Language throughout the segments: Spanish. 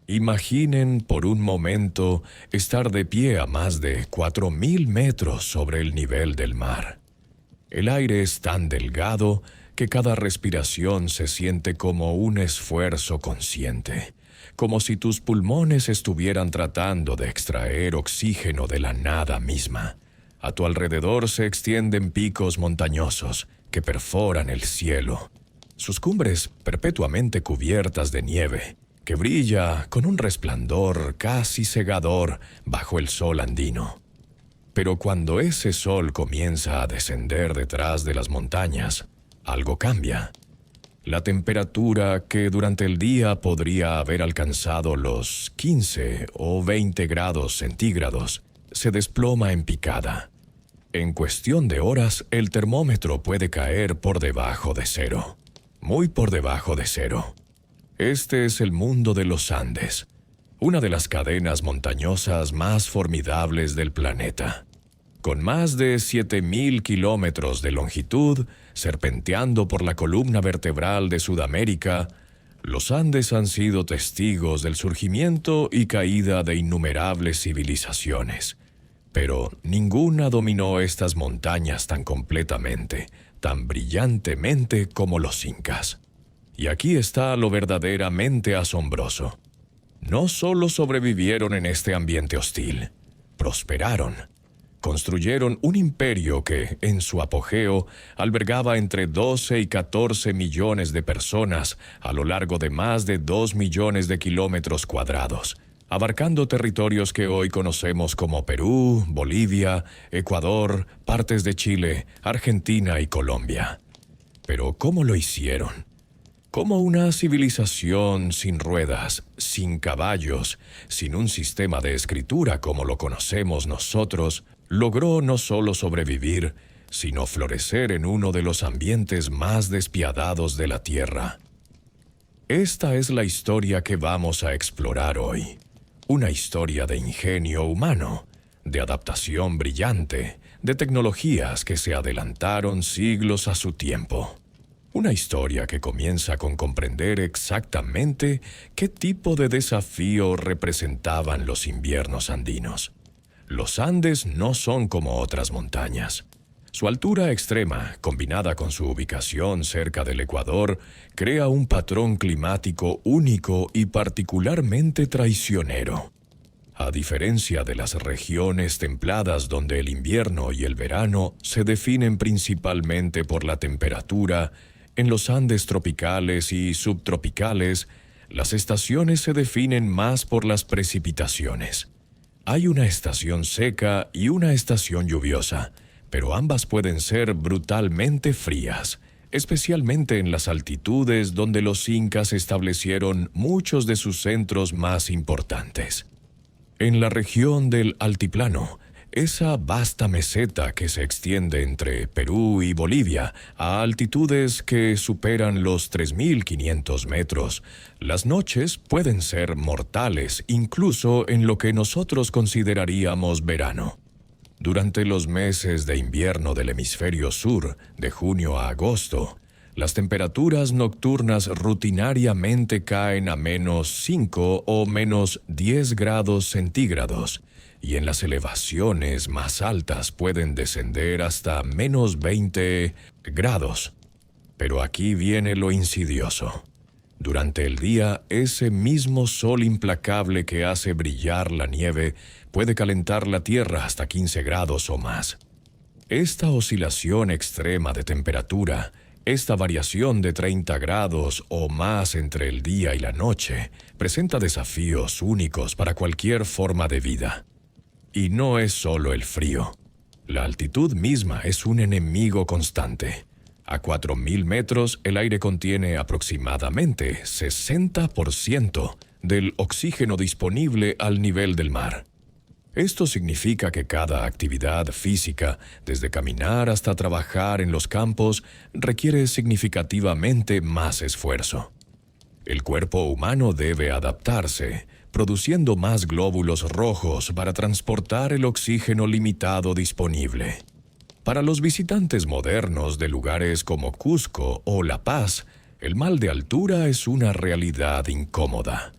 Imaginen por un momento estar de pie a más de 4.000 metros sobre el nivel del mar. El aire es tan delgado que cada respiración se siente como un esfuerzo consciente, como si tus pulmones estuvieran tratando de extraer oxígeno de la nada misma. A tu alrededor se extienden picos montañosos que perforan el cielo, sus cumbres perpetuamente cubiertas de nieve, que brilla con un resplandor casi cegador bajo el sol andino. Pero cuando ese sol comienza a descender detrás de las montañas, algo cambia. La temperatura, que durante el día podría haber alcanzado los 15 o 20 grados centígrados, se desploma en picada. En cuestión de horas, el termómetro puede caer por debajo de cero, muy por debajo de cero. Este es el mundo de los Andes, una de las cadenas montañosas más formidables del planeta. Con más de 7.000 kilómetros de longitud, serpenteando por la columna vertebral de Sudamérica, los Andes han sido testigos del surgimiento y caída de innumerables civilizaciones. Pero ninguna dominó estas montañas tan completamente, tan brillantemente como los incas. Y aquí está lo verdaderamente asombroso. No solo sobrevivieron en este ambiente hostil, prosperaron. Construyeron un imperio que, en su apogeo, albergaba entre 12 y 14 millones de personas a lo largo de más de 2 millones de kilómetros cuadrados, abarcando territorios que hoy conocemos como Perú, Bolivia, Ecuador, partes de Chile, Argentina y Colombia. Pero ¿cómo lo hicieron? ¿Cómo una civilización sin ruedas, sin caballos, sin un sistema de escritura como lo conocemos nosotros, logró no solo sobrevivir, sino florecer en uno de los ambientes más despiadados de la Tierra? Esta es la historia que vamos a explorar hoy. Una historia de ingenio humano, de adaptación brillante, de tecnologías que se adelantaron siglos a su tiempo. Una historia que comienza con comprender exactamente qué tipo de desafío representaban los inviernos andinos. Los Andes no son como otras montañas. Su altura extrema, combinada con su ubicación cerca del Ecuador, crea un patrón climático único y particularmente traicionero. A diferencia de las regiones templadas donde el invierno y el verano se definen principalmente por la temperatura, en los Andes tropicales y subtropicales, las estaciones se definen más por las precipitaciones. Hay una estación seca y una estación lluviosa, pero ambas pueden ser brutalmente frías, especialmente en las altitudes donde los incas establecieron muchos de sus centros más importantes. En la región del altiplano, esa vasta meseta que se extiende entre Perú y Bolivia a altitudes que superan los 3.500 metros, las noches pueden ser mortales incluso en lo que nosotros consideraríamos verano. Durante los meses de invierno del hemisferio sur, de junio a agosto, las temperaturas nocturnas rutinariamente caen a -5 o -10 grados centígrados, y en las elevaciones más altas pueden descender hasta -20 grados. Pero aquí viene lo insidioso. Durante el día, ese mismo sol implacable que hace brillar la nieve puede calentar la tierra hasta 15 grados o más. Esta oscilación extrema de temperatura, esta variación de 30 grados o más entre el día y la noche, presenta desafíos únicos para cualquier forma de vida. Y no es solo el frío. La altitud misma es un enemigo constante. A 4.000 metros, el aire contiene aproximadamente 60% del oxígeno disponible al nivel del mar. Esto significa que cada actividad física, desde caminar hasta trabajar en los campos, requiere significativamente más esfuerzo. El cuerpo humano debe adaptarse, produciendo más glóbulos rojos para transportar el oxígeno limitado disponible. Para los visitantes modernos de lugares como Cusco o La Paz, el mal de altura es una realidad incómoda.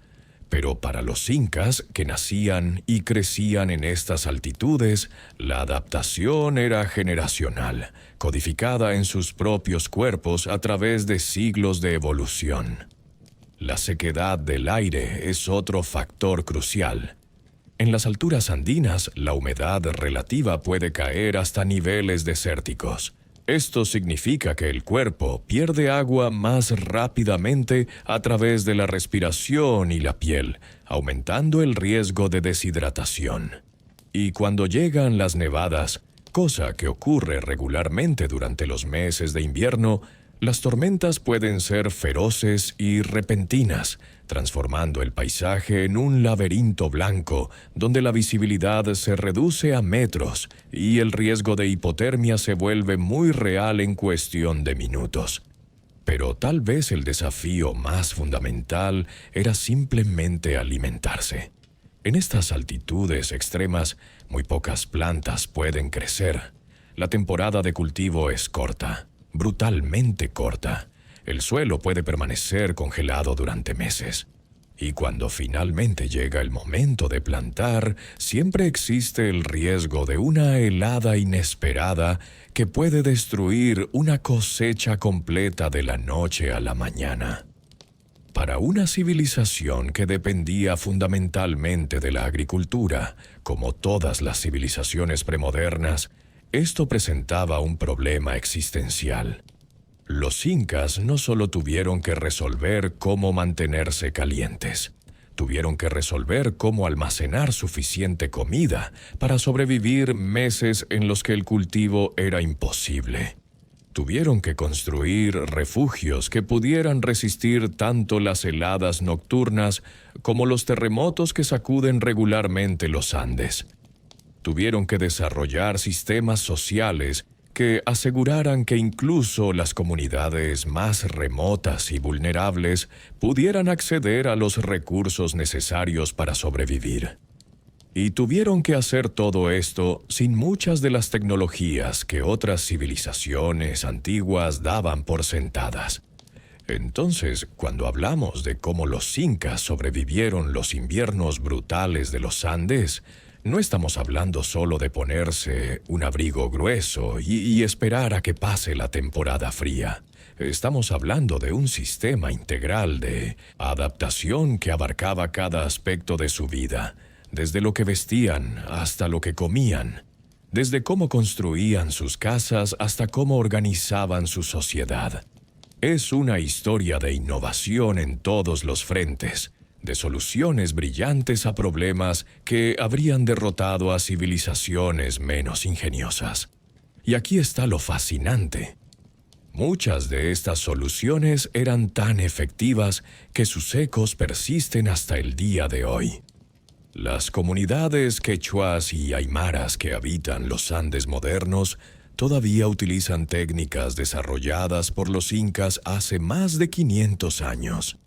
Pero para los incas, que nacían y crecían en estas altitudes, la adaptación era generacional, codificada en sus propios cuerpos a través de siglos de evolución. La sequedad del aire es otro factor crucial. En las alturas andinas, la humedad relativa puede caer hasta niveles desérticos. Esto significa que el cuerpo pierde agua más rápidamente a través de la respiración y la piel, aumentando el riesgo de deshidratación. Y cuando llegan las nevadas, cosa que ocurre regularmente durante los meses de invierno, las tormentas pueden ser feroces y repentinas, transformando el paisaje en un laberinto blanco donde la visibilidad se reduce a metros y el riesgo de hipotermia se vuelve muy real en cuestión de minutos. Pero tal vez el desafío más fundamental era simplemente alimentarse. En estas altitudes extremas, muy pocas plantas pueden crecer. La temporada de cultivo es corta, brutalmente corta. El suelo puede permanecer congelado durante meses. Y cuando finalmente llega el momento de plantar, siempre existe el riesgo de una helada inesperada que puede destruir una cosecha completa de la noche a la mañana. Para una civilización que dependía fundamentalmente de la agricultura, como todas las civilizaciones premodernas, esto presentaba un problema existencial. Los incas no solo tuvieron que resolver cómo mantenerse calientes, tuvieron que resolver cómo almacenar suficiente comida para sobrevivir meses en los que el cultivo era imposible. Tuvieron que construir refugios que pudieran resistir tanto las heladas nocturnas como los terremotos que sacuden regularmente los Andes. Tuvieron que desarrollar sistemas sociales que aseguraran que incluso las comunidades más remotas y vulnerables pudieran acceder a los recursos necesarios para sobrevivir. Y tuvieron que hacer todo esto sin muchas de las tecnologías que otras civilizaciones antiguas daban por sentadas. Entonces, cuando hablamos de cómo los incas sobrevivieron los inviernos brutales de los Andes, no estamos hablando solo de ponerse un abrigo grueso y esperar a que pase la temporada fría. Estamos hablando de un sistema integral de adaptación que abarcaba cada aspecto de su vida, desde lo que vestían hasta lo que comían, desde cómo construían sus casas hasta cómo organizaban su sociedad. Es una historia de innovación en todos los frentes, de soluciones brillantes a problemas que habrían derrotado a civilizaciones menos ingeniosas. Y aquí está lo fascinante. Muchas de estas soluciones eran tan efectivas que sus ecos persisten hasta el día de hoy. Las comunidades quechuas y aymaras que habitan los Andes modernos todavía utilizan técnicas desarrolladas por los incas hace más de 500 años.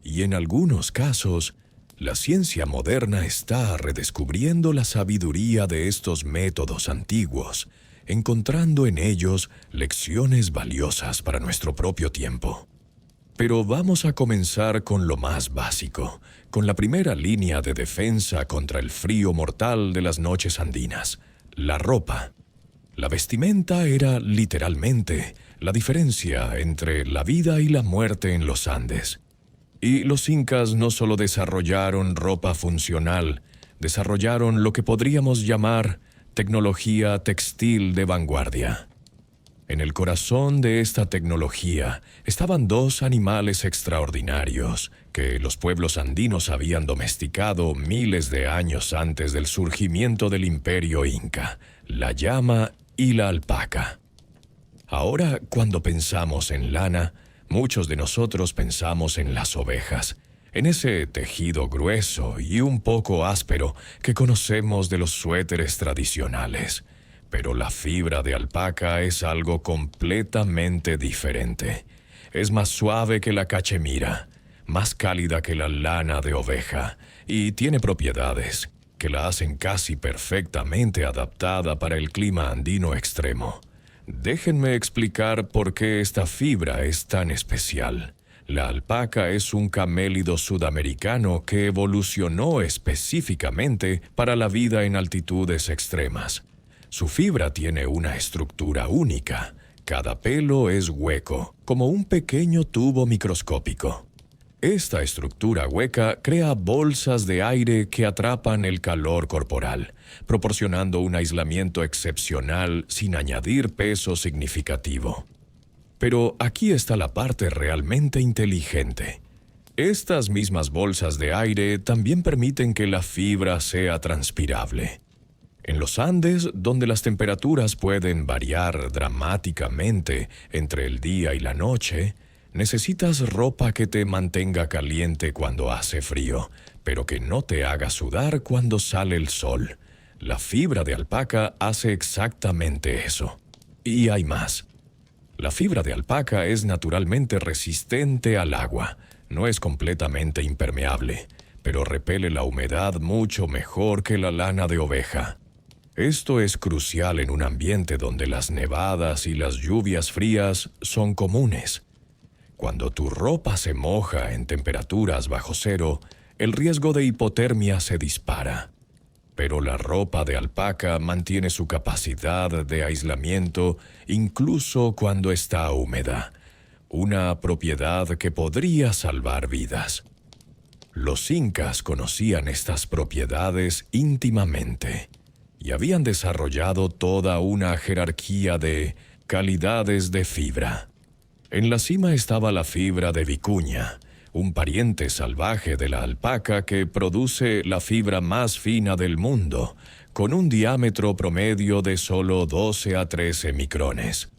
Y en algunos casos, la ciencia moderna está redescubriendo la sabiduría de estos métodos antiguos, encontrando en ellos lecciones valiosas para nuestro propio tiempo. Pero vamos a comenzar con lo más básico, con la primera línea de defensa contra el frío mortal de las noches andinas, la ropa. La vestimenta era literalmente la diferencia entre la vida y la muerte en los Andes. Y los incas no solo desarrollaron ropa funcional, desarrollaron lo que podríamos llamar tecnología textil de vanguardia. En el corazón de esta tecnología estaban dos animales extraordinarios que los pueblos andinos habían domesticado miles de años antes del surgimiento del imperio inca, la llama y la alpaca. Ahora, cuando pensamos en lana, muchos de nosotros pensamos en las ovejas, en ese tejido grueso y un poco áspero que conocemos de los suéteres tradicionales. Pero la fibra de alpaca es algo completamente diferente. Es más suave que la cachemira, más cálida que la lana de oveja, y tiene propiedades que la hacen casi perfectamente adaptada para el clima andino extremo. Déjenme explicar por qué esta fibra es tan especial. La alpaca es un camélido sudamericano que evolucionó específicamente para la vida en altitudes extremas. Su fibra tiene una estructura única. Cada pelo es hueco, como un pequeño tubo microscópico. Esta estructura hueca crea bolsas de aire que atrapan el calor corporal, proporcionando un aislamiento excepcional sin añadir peso significativo. Pero aquí está la parte realmente inteligente. Estas mismas bolsas de aire también permiten que la fibra sea transpirable. En los Andes, donde las temperaturas pueden variar dramáticamente entre el día y la noche, necesitas ropa que te mantenga caliente cuando hace frío, pero que no te haga sudar cuando sale el sol. La fibra de alpaca hace exactamente eso. Y hay más. La fibra de alpaca es naturalmente resistente al agua. No es completamente impermeable, pero repele la humedad mucho mejor que la lana de oveja. Esto es crucial en un ambiente donde las nevadas y las lluvias frías son comunes. Cuando tu ropa se moja en temperaturas bajo cero, el riesgo de hipotermia se dispara. Pero la ropa de alpaca mantiene su capacidad de aislamiento incluso cuando está húmeda, una propiedad que podría salvar vidas. Los incas conocían estas propiedades íntimamente y habían desarrollado toda una jerarquía de calidades de fibra. En la cima estaba la fibra de vicuña, un pariente salvaje de la alpaca que produce la fibra más fina del mundo, con un diámetro promedio de solo 12 a 13 micrones.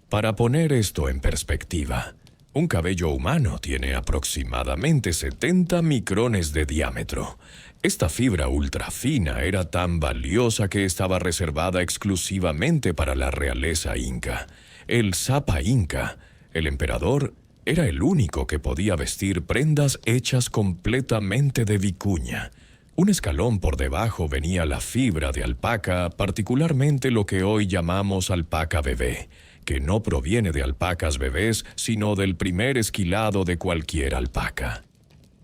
Para poner esto en perspectiva, un cabello humano tiene aproximadamente 70 micrones de diámetro. Esta fibra ultrafina era tan valiosa que estaba reservada exclusivamente para la realeza inca. El Zapa Inca, el emperador, era el único que podía vestir prendas hechas completamente de vicuña. Un escalón por debajo venía la fibra de alpaca, particularmente lo que hoy llamamos alpaca bebé, que no proviene de alpacas bebés, sino del primer esquilado de cualquier alpaca.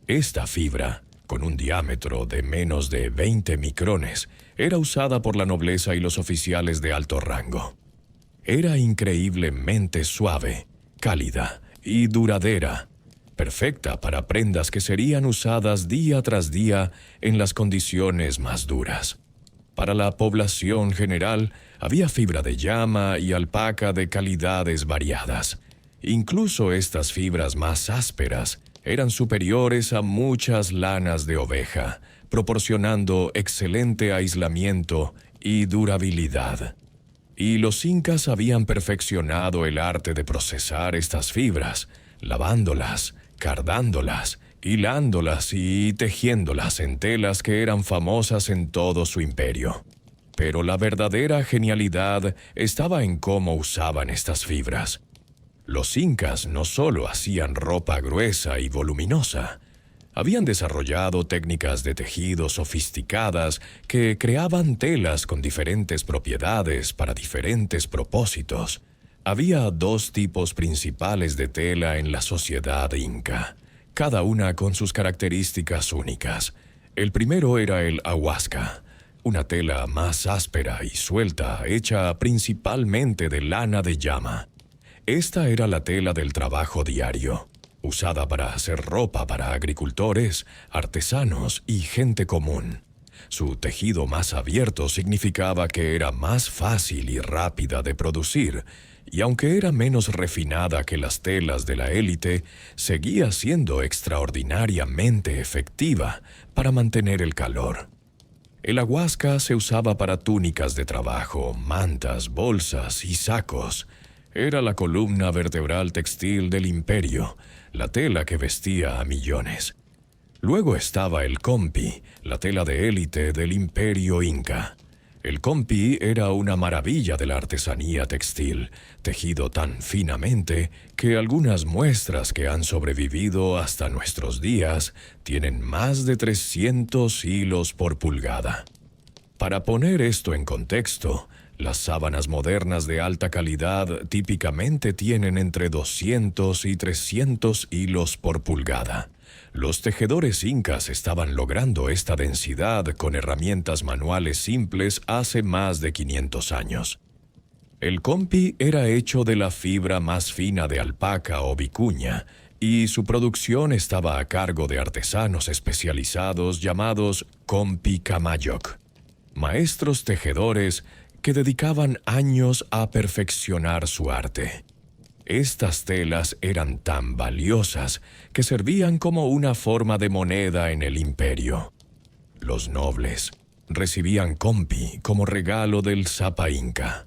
Esta fibra, con un diámetro de menos de 20 micrones, era usada por la nobleza y los oficiales de alto rango. Era increíblemente suave, cálida y duradera, perfecta para prendas que serían usadas día tras día en las condiciones más duras. Para la población general, había fibra de llama y alpaca de calidades variadas. Incluso estas fibras más ásperas eran superiores a muchas lanas de oveja, proporcionando excelente aislamiento y durabilidad. Y los incas habían perfeccionado el arte de procesar estas fibras, lavándolas, cardándolas, hilándolas y tejiéndolas en telas que eran famosas en todo su imperio. Pero la verdadera genialidad estaba en cómo usaban estas fibras. Los incas no solo hacían ropa gruesa y voluminosa, habían desarrollado técnicas de tejido sofisticadas que creaban telas con diferentes propiedades para diferentes propósitos. Había dos tipos principales de tela en la sociedad inca, cada una con sus características únicas. El primero era el ahuasca, una tela más áspera y suelta, hecha principalmente de lana de llama. Esta era la tela del trabajo diario, usada para hacer ropa para agricultores, artesanos y gente común. Su tejido más abierto significaba que era más fácil y rápida de producir, y aunque era menos refinada que las telas de la élite, seguía siendo extraordinariamente efectiva para mantener el calor. El ahuasca se usaba para túnicas de trabajo, mantas, bolsas y sacos. Era la columna vertebral textil del imperio, la tela que vestía a millones. Luego estaba el compi, la tela de élite del imperio inca. El compi era una maravilla de la artesanía textil, tejido tan finamente que algunas muestras que han sobrevivido hasta nuestros días tienen más de 300 hilos por pulgada. Para poner esto en contexto, Las sábanas modernas de alta calidad típicamente tienen entre 200 y 300 hilos por pulgada. Los tejedores incas estaban logrando esta densidad con herramientas manuales simples hace más de 500 años. El compi era hecho de la fibra más fina de alpaca o vicuña, y su producción estaba a cargo de artesanos especializados llamados compi camayok, maestros tejedores que dedicaban años a perfeccionar su arte. Estas telas eran tan valiosas que servían como una forma de moneda en el imperio. Los nobles recibían compi como regalo del Sapa Inca.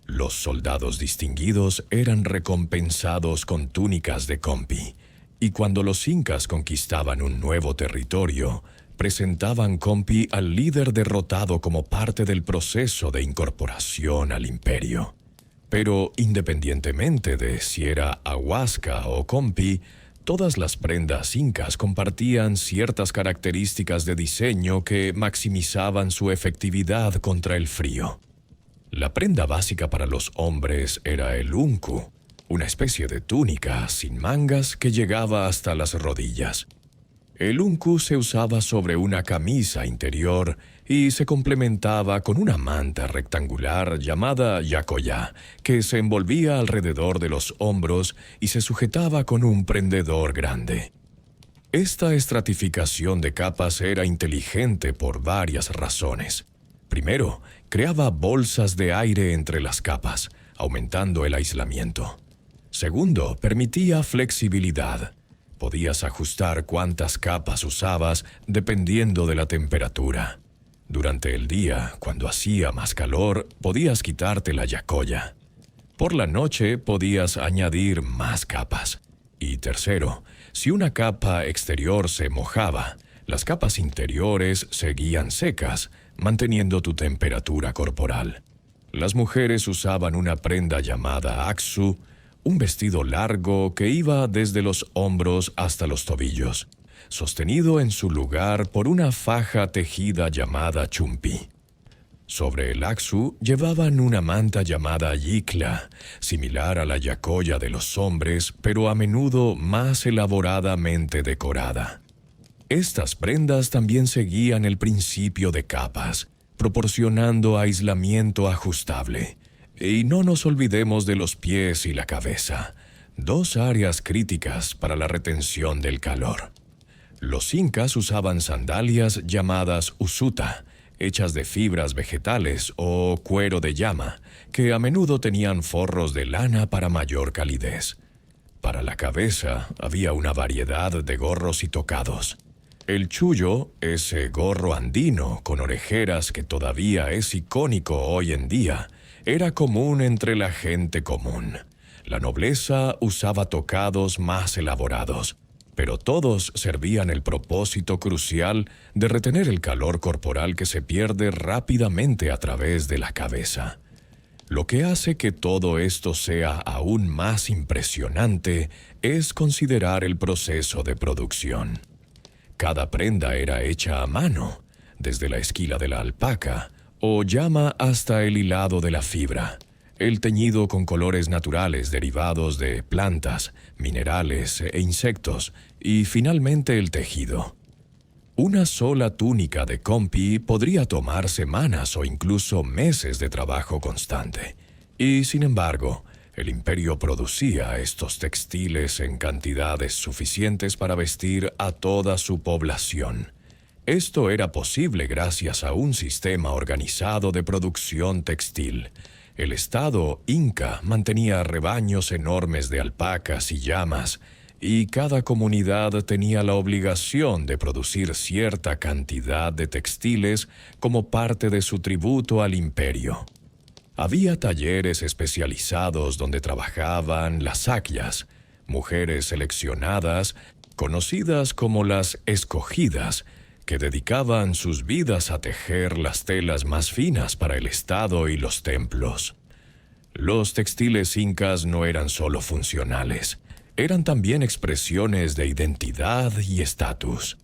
Los soldados distinguidos eran recompensados con túnicas de compi, y cuando los incas conquistaban un nuevo territorio, presentaban compi al líder derrotado como parte del proceso de incorporación al imperio. Pero independientemente de si era ahuasca o compi, todas las prendas incas compartían ciertas características de diseño que maximizaban su efectividad contra el frío. La prenda básica para los hombres era el unku, una especie de túnica sin mangas que llegaba hasta las rodillas. El unku se usaba sobre una camisa interior y se complementaba con una manta rectangular llamada yacoya, que se envolvía alrededor de los hombros y se sujetaba con un prendedor grande. Esta estratificación de capas era inteligente por varias razones. Primero, creaba bolsas de aire entre las capas, aumentando el aislamiento. Segundo, permitía flexibilidad. Podías ajustar cuántas capas usabas dependiendo de la temperatura. Durante el día, cuando hacía más calor, podías quitarte la yacoya. Por la noche podías añadir más capas. Y tercero, si una capa exterior se mojaba, las capas interiores seguían secas, manteniendo tu temperatura corporal. Las mujeres usaban una prenda llamada aksu, un vestido largo que iba desde los hombros hasta los tobillos, sostenido en su lugar por una faja tejida llamada chumpi. Sobre el aksu llevaban una manta llamada yikla, similar a la yacoya de los hombres, pero a menudo más elaboradamente decorada. Estas prendas también seguían el principio de capas, proporcionando aislamiento ajustable. Y no nos olvidemos de los pies y la cabeza, dos áreas críticas para la retención del calor. Los incas usaban sandalias llamadas usuta, hechas de fibras vegetales o cuero de llama, que a menudo tenían forros de lana para mayor calidez. Para la cabeza había una variedad de gorros y tocados. El chullo, ese gorro andino con orejeras que todavía es icónico hoy en día, era común entre la gente común. La nobleza usaba tocados más elaborados, pero todos servían el propósito crucial de retener el calor corporal que se pierde rápidamente a través de la cabeza. Lo que hace que todo esto sea aún más impresionante es considerar el proceso de producción. Cada prenda era hecha a mano, desde la esquila de la alpaca o llama hasta el hilado de la fibra, el teñido con colores naturales derivados de plantas, minerales e insectos, y finalmente el tejido. Una sola túnica de compi podría tomar semanas o incluso meses de trabajo constante. Y sin embargo, el imperio producía estos textiles en cantidades suficientes para vestir a toda su población. Esto era posible gracias a un sistema organizado de producción textil. El Estado inca mantenía rebaños enormes de alpacas y llamas, y cada comunidad tenía la obligación de producir cierta cantidad de textiles como parte de su tributo al imperio. Había talleres especializados donde trabajaban las sakyas, mujeres seleccionadas, conocidas como las escogidas, que dedicaban sus vidas a tejer las telas más finas para el Estado y los templos. Los textiles incas no eran solo funcionales, eran también expresiones de identidad y estatus.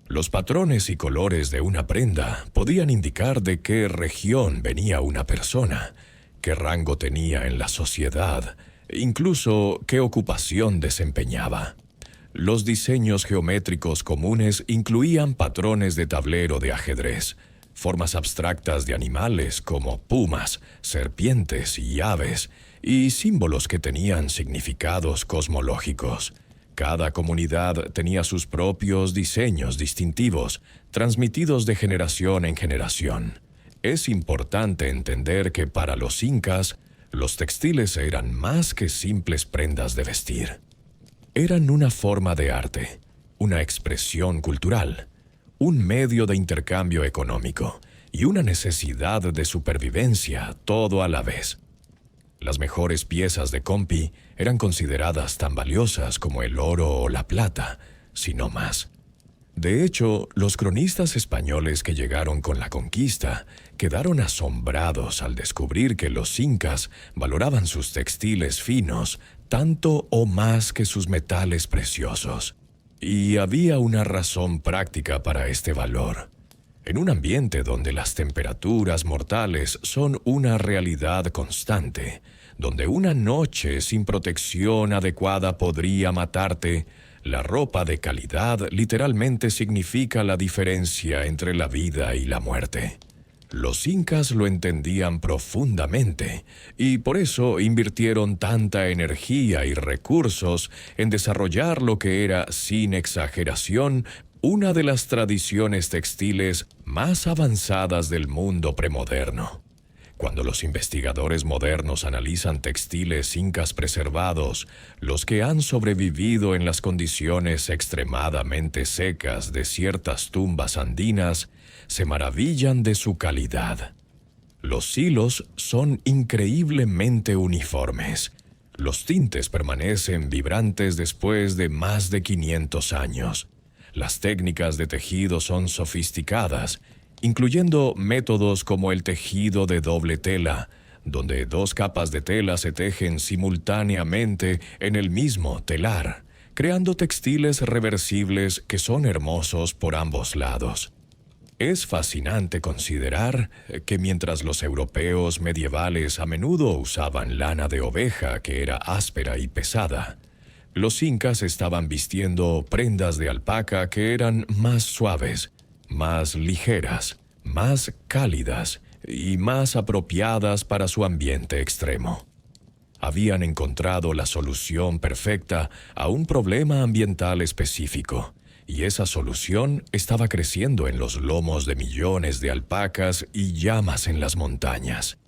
Los patrones y colores de una prenda podían indicar de qué región venía una persona, qué rango tenía en la sociedad, e incluso qué ocupación desempeñaba. Los diseños geométricos comunes incluían patrones de tablero de ajedrez, formas abstractas de animales como pumas, serpientes y aves, y símbolos que tenían significados cosmológicos. Cada comunidad tenía sus propios diseños distintivos, transmitidos de generación en generación. Es importante entender que para los incas, los textiles eran más que simples prendas de vestir. Eran una forma de arte, una expresión cultural, un medio de intercambio económico y una necesidad de supervivencia, todo a la vez. Las mejores piezas de Compi eran consideradas tan valiosas como el oro o la plata, si no más. De hecho, los cronistas españoles que llegaron con la conquista quedaron asombrados al descubrir que los incas valoraban sus textiles finos tanto o más que sus metales preciosos. Y había una razón práctica para este valor. En un ambiente donde las temperaturas mortales son una realidad constante, donde una noche sin protección adecuada podría matarte, la ropa de calidad literalmente significa la diferencia entre la vida y la muerte. Los incas lo entendían profundamente y por eso invirtieron tanta energía y recursos en desarrollar lo que era, sin exageración, una de las tradiciones textiles más avanzadas del mundo premoderno. Cuando los investigadores modernos analizan textiles incas preservados, los que han sobrevivido en las condiciones extremadamente secas de ciertas tumbas andinas, se maravillan de su calidad. Los hilos son increíblemente uniformes. Los tintes permanecen vibrantes después de más de 500 años. Las técnicas de tejido son sofisticadas, incluyendo métodos como el tejido de doble tela, donde dos capas de tela se tejen simultáneamente en el mismo telar, creando textiles reversibles que son hermosos por ambos lados. Es fascinante considerar que mientras los europeos medievales a menudo usaban lana de oveja que era áspera y pesada, los incas estaban vistiendo prendas de alpaca que eran más suaves, más ligeras, más cálidas y más apropiadas para su ambiente extremo. Habían encontrado la solución perfecta a un problema ambiental específico, y esa solución estaba creciendo en los lomos de millones de alpacas y llamas en las montañas.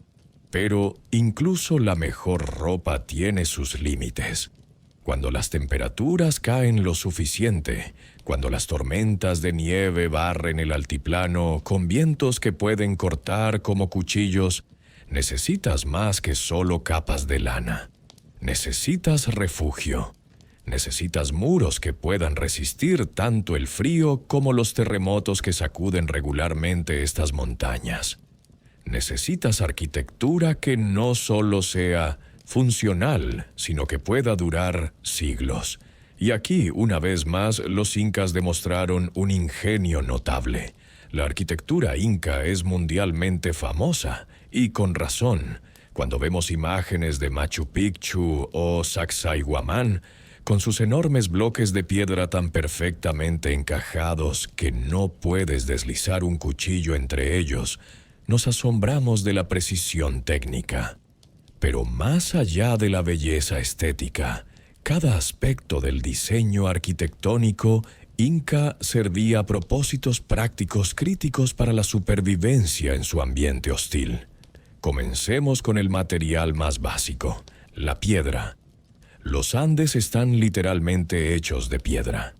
Pero incluso la mejor ropa tiene sus límites. Cuando las temperaturas caen lo suficiente, cuando las tormentas de nieve barren el altiplano con vientos que pueden cortar como cuchillos, necesitas más que solo capas de lana. Necesitas refugio. Necesitas muros que puedan resistir tanto el frío como los terremotos que sacuden regularmente estas montañas. Necesitas arquitectura que no solo sea funcional, sino que pueda durar siglos. Y aquí, una vez más, los incas demostraron un ingenio notable. La arquitectura inca es mundialmente famosa, y con razón. Cuando vemos imágenes de Machu Picchu o Sacsayhuamán, con sus enormes bloques de piedra tan perfectamente encajados que no puedes deslizar un cuchillo entre ellos, nos asombramos de la precisión técnica. Pero más allá de la belleza estética, cada aspecto del diseño arquitectónico inca servía a propósitos prácticos críticos para la supervivencia en su ambiente hostil. Comencemos con el material más básico, la piedra. Los Andes están literalmente hechos de piedra.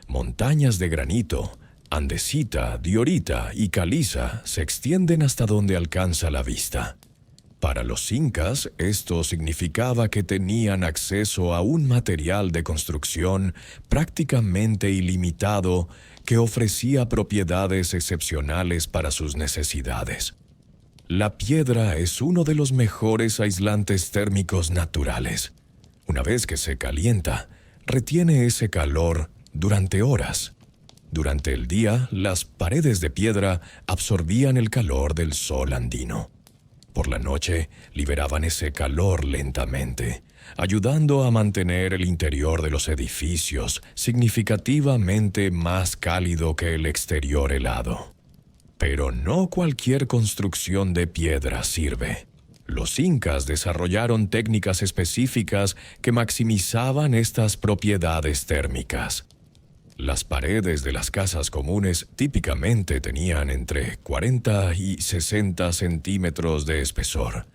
Montañas de granito, andesita, diorita y caliza se extienden hasta donde alcanza la vista. Para los incas, esto significaba que tenían acceso a un material de construcción prácticamente ilimitado que ofrecía propiedades excepcionales para sus necesidades. La piedra es uno de los mejores aislantes térmicos naturales. Una vez que se calienta, retiene ese calor durante horas. Durante el día, las paredes de piedra absorbían el calor del sol andino. Por la noche, liberaban ese calor lentamente, ayudando a mantener el interior de los edificios significativamente más cálido que el exterior helado. Pero no cualquier construcción de piedra sirve. Los incas desarrollaron técnicas específicas que maximizaban estas propiedades térmicas. Las paredes de las casas comunes típicamente tenían entre 40 y 60 centímetros de espesor.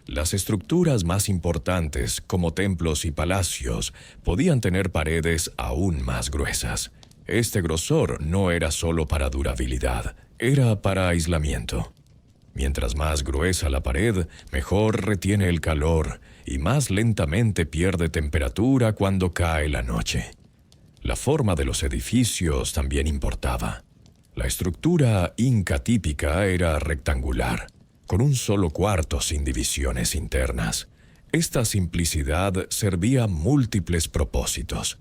Las estructuras más importantes, como templos y palacios, podían tener paredes aún más gruesas. Este grosor no era solo para durabilidad, era para aislamiento. Mientras más gruesa la pared, mejor retiene el calor y más lentamente pierde temperatura cuando cae la noche. La forma de los edificios también importaba. La estructura inca típica era rectangular, con un solo cuarto sin divisiones internas. Esta simplicidad servía a múltiples propósitos.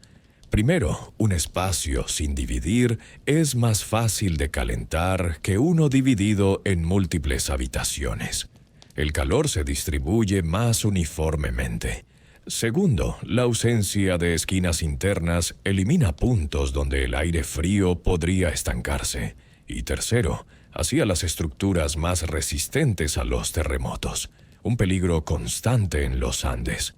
Primero, un espacio sin dividir es más fácil de calentar que uno dividido en múltiples habitaciones. El calor se distribuye más uniformemente. Segundo, la ausencia de esquinas internas elimina puntos donde el aire frío podría estancarse. Y tercero, hacía las estructuras más resistentes a los terremotos, un peligro constante en los Andes.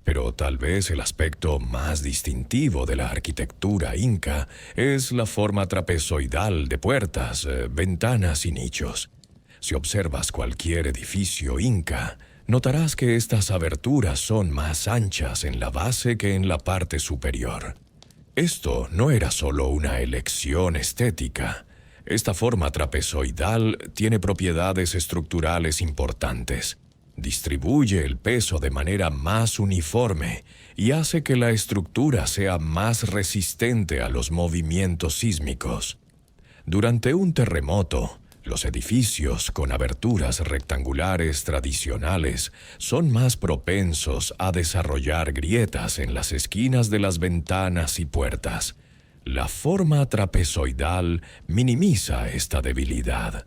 Pero tal vez el aspecto más distintivo de la arquitectura inca es la forma trapezoidal de puertas, ventanas y nichos. Si observas cualquier edificio inca, notarás que estas aberturas son más anchas en la base que en la parte superior. Esto no era solo una elección estética. Esta forma trapezoidal tiene propiedades estructurales importantes. Distribuye el peso de manera más uniforme y hace que la estructura sea más resistente a los movimientos sísmicos. Durante un terremoto, los edificios con aberturas rectangulares tradicionales son más propensos a desarrollar grietas en las esquinas de las ventanas y puertas. La forma trapezoidal minimiza esta debilidad.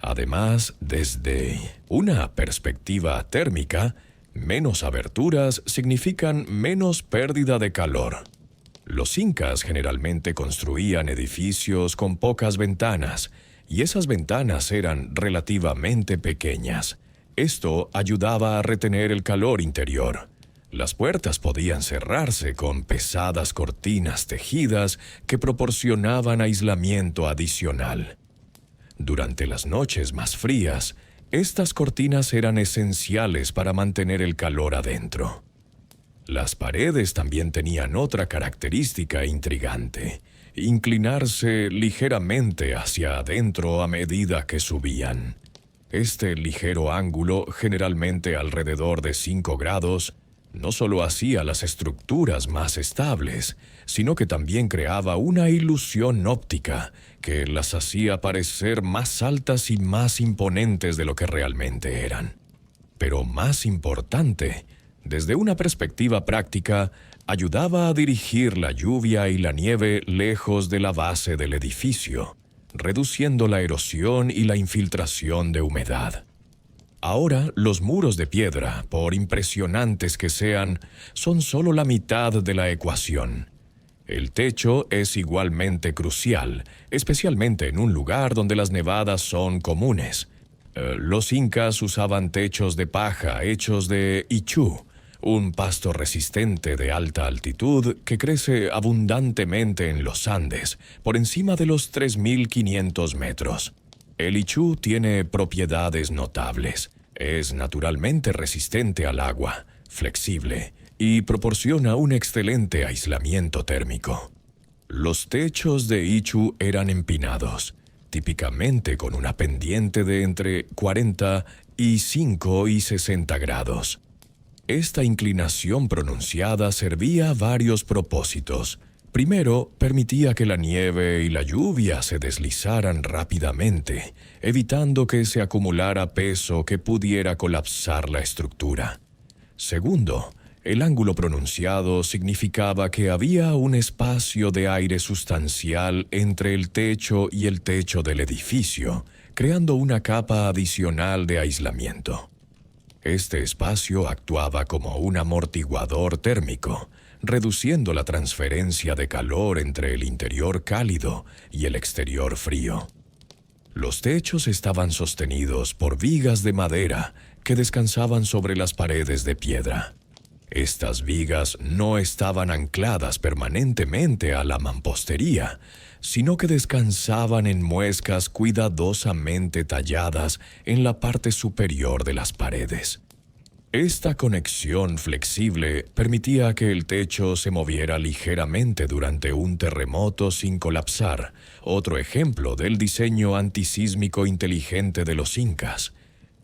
Además, desde una perspectiva térmica, menos aberturas significan menos pérdida de calor. Los incas generalmente construían edificios con pocas ventanas, y esas ventanas eran relativamente pequeñas. Esto ayudaba a retener el calor interior. Las puertas podían cerrarse con pesadas cortinas tejidas que proporcionaban aislamiento adicional. Durante las noches más frías, estas cortinas eran esenciales para mantener el calor adentro. Las paredes también tenían otra característica intrigante: inclinarse ligeramente hacia adentro a medida que subían. Este ligero ángulo, generalmente alrededor de 5 grados, no solo hacía las estructuras más estables, sino que también creaba una ilusión óptica que las hacía parecer más altas y más imponentes de lo que realmente eran. Pero más importante, desde una perspectiva práctica, ayudaba a dirigir la lluvia y la nieve lejos de la base del edificio, reduciendo la erosión y la infiltración de humedad. Ahora, los muros de piedra, por impresionantes que sean, son solo la mitad de la ecuación. El techo es igualmente crucial, especialmente en un lugar donde las nevadas son comunes. Los incas usaban techos de paja hechos de ichú, un pasto resistente de alta altitud que crece abundantemente en los Andes, por encima de los 3.500 metros. El ichú tiene propiedades notables. Es naturalmente resistente al agua, flexible y proporciona un excelente aislamiento térmico. Los techos de ichú eran empinados, típicamente con una pendiente de entre 45 y 60 grados. Esta inclinación pronunciada servía a varios propósitos. Primero, permitía que la nieve y la lluvia se deslizaran rápidamente, evitando que se acumulara peso que pudiera colapsar la estructura. Segundo, El ángulo pronunciado significaba que había un espacio de aire sustancial entre el techo y el techo del edificio, creando una capa adicional de aislamiento. Este espacio actuaba como un amortiguador térmico, reduciendo la transferencia de calor entre el interior cálido y el exterior frío. Los techos estaban sostenidos por vigas de madera que descansaban sobre las paredes de piedra. Estas vigas no estaban ancladas permanentemente a la mampostería, sino que descansaban en muescas cuidadosamente talladas en la parte superior de las paredes. Esta conexión flexible permitía que el techo se moviera ligeramente durante un terremoto sin colapsar, otro ejemplo del diseño antisísmico inteligente de los incas.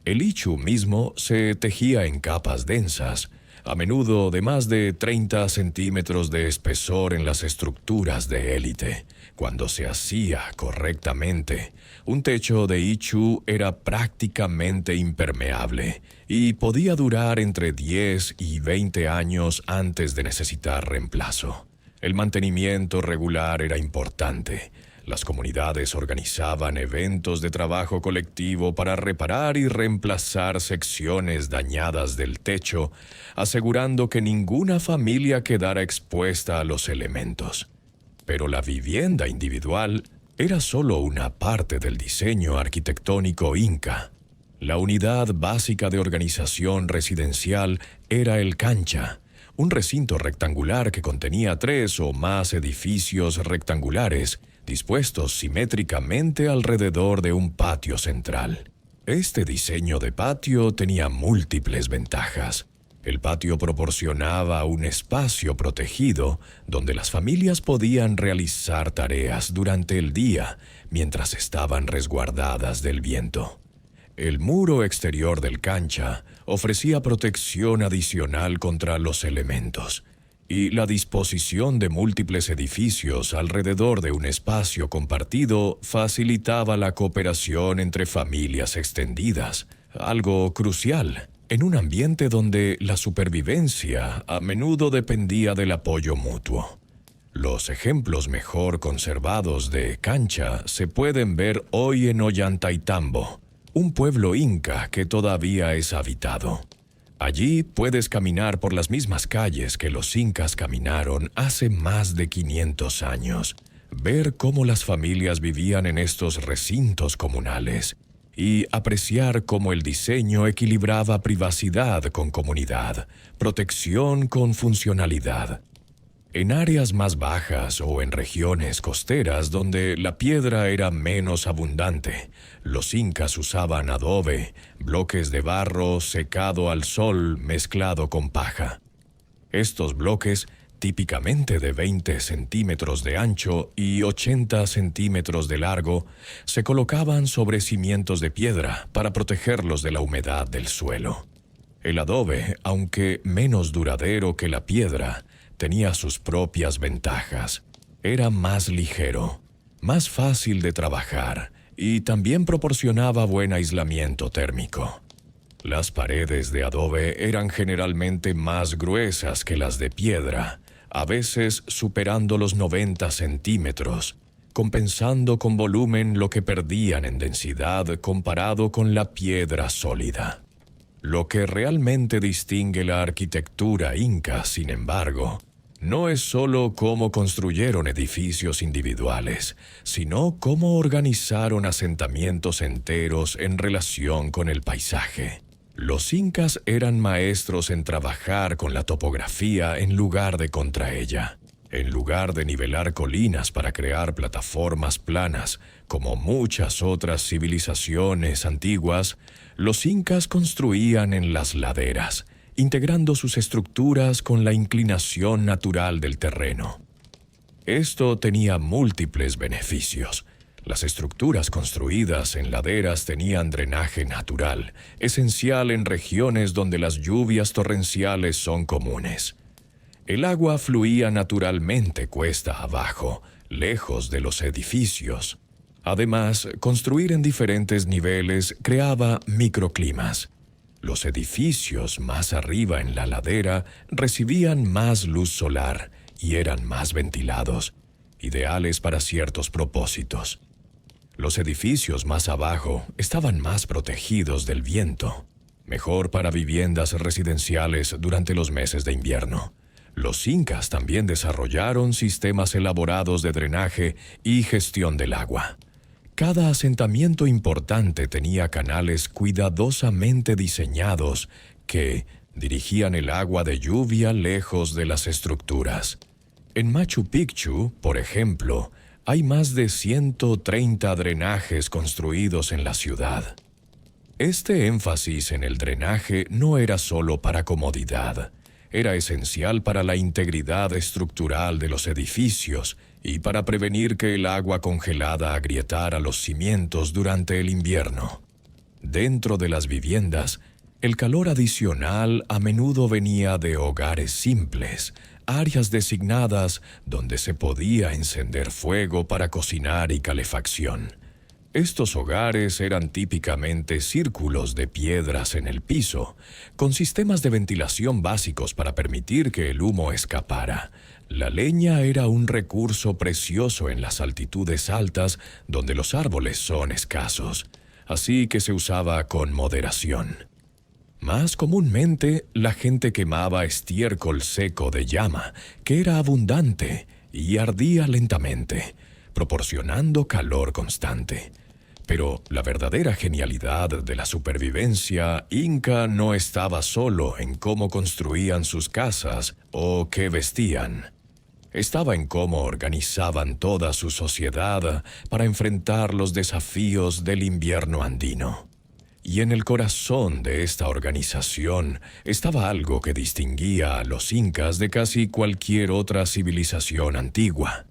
El ichu mismo se tejía en capas densas, a menudo de más de 30 centímetros de espesor en las estructuras de élite. Cuando se hacía correctamente, un techo de ichu era prácticamente impermeable y podía durar entre 10 y 20 años antes de necesitar reemplazo. El mantenimiento regular era importante. Las comunidades organizaban eventos de trabajo colectivo para reparar y reemplazar secciones dañadas del techo, asegurando que ninguna familia quedara expuesta a los elementos. Pero la vivienda individual era solo una parte del diseño arquitectónico inca. La unidad básica de organización residencial era el cancha, un recinto rectangular que contenía 3 o más edificios rectangulares dispuestos simétricamente alrededor de un patio central. Este diseño de patio tenía múltiples ventajas. El patio proporcionaba un espacio protegido donde las familias podían realizar tareas durante el día mientras estaban resguardadas del viento. El muro exterior del cancha ofrecía protección adicional contra los elementos, y la disposición de múltiples edificios alrededor de un espacio compartido facilitaba la cooperación entre familias extendidas, algo crucial en un ambiente donde la supervivencia a menudo dependía del apoyo mutuo. Los ejemplos mejor conservados de cancha se pueden ver hoy en Ollantaytambo, un pueblo inca que todavía es habitado. Allí puedes caminar por las mismas calles que los incas caminaron hace más de 500 años, ver cómo las familias vivían en estos recintos comunales y apreciar cómo el diseño equilibraba privacidad con comunidad, protección con funcionalidad. En áreas más bajas o en regiones costeras donde la piedra era menos abundante, los incas usaban adobe, bloques de barro secado al sol mezclado con paja. Estos bloques, típicamente de 20 centímetros de ancho y 80 centímetros de largo, se colocaban sobre cimientos de piedra para protegerlos de la humedad del suelo. El adobe, aunque menos duradero que la piedra, tenía sus propias ventajas. Era más ligero, más fácil de trabajar y también proporcionaba buen aislamiento térmico. Las paredes de adobe eran generalmente más gruesas que las de piedra, a veces superando los 90 centímetros, compensando con volumen lo que perdían en densidad comparado con la piedra sólida. Lo que realmente distingue la arquitectura inca, sin embargo, no es solo cómo construyeron edificios individuales, sino cómo organizaron asentamientos enteros en relación con el paisaje. Los incas eran maestros en trabajar con la topografía en lugar de contra ella. En lugar de nivelar colinas para crear plataformas planas, como muchas otras civilizaciones antiguas, los incas construían en las laderas, integrando sus estructuras con la inclinación natural del terreno. Esto tenía múltiples beneficios. Las estructuras construidas en laderas tenían drenaje natural, esencial en regiones donde las lluvias torrenciales son comunes. El agua fluía naturalmente cuesta abajo, lejos de los edificios. Además, construir en diferentes niveles creaba microclimas. Los edificios más arriba en la ladera recibían más luz solar y eran más ventilados, ideales para ciertos propósitos. Los edificios más abajo estaban más protegidos del viento, mejor para viviendas residenciales durante los meses de invierno. Los incas también desarrollaron sistemas elaborados de drenaje y gestión del agua. Cada asentamiento importante tenía canales cuidadosamente diseñados que dirigían el agua de lluvia lejos de las estructuras. En Machu Picchu, por ejemplo, hay más de 130 drenajes construidos en la ciudad. Este énfasis en el drenaje no era solo para comodidad, era esencial para la integridad estructural de los edificios y para prevenir que el agua congelada agrietara los cimientos durante el invierno. Dentro de las viviendas, el calor adicional a menudo venía de hogares simples, áreas designadas donde se podía encender fuego para cocinar y calefacción. Estos hogares eran típicamente círculos de piedras en el piso, con sistemas de ventilación básicos para permitir que el humo escapara. La leña era un recurso precioso en las altitudes altas donde los árboles son escasos, así que se usaba con moderación. Más comúnmente, la gente quemaba estiércol seco de llama, que era abundante y ardía lentamente, proporcionando calor constante. Pero la verdadera genialidad de la supervivencia inca no estaba solo en cómo construían sus casas o qué vestían. Estaba en cómo organizaban toda su sociedad para enfrentar los desafíos del invierno andino. Y en el corazón de esta organización estaba algo que distinguía a los incas de casi cualquier otra civilización antigua: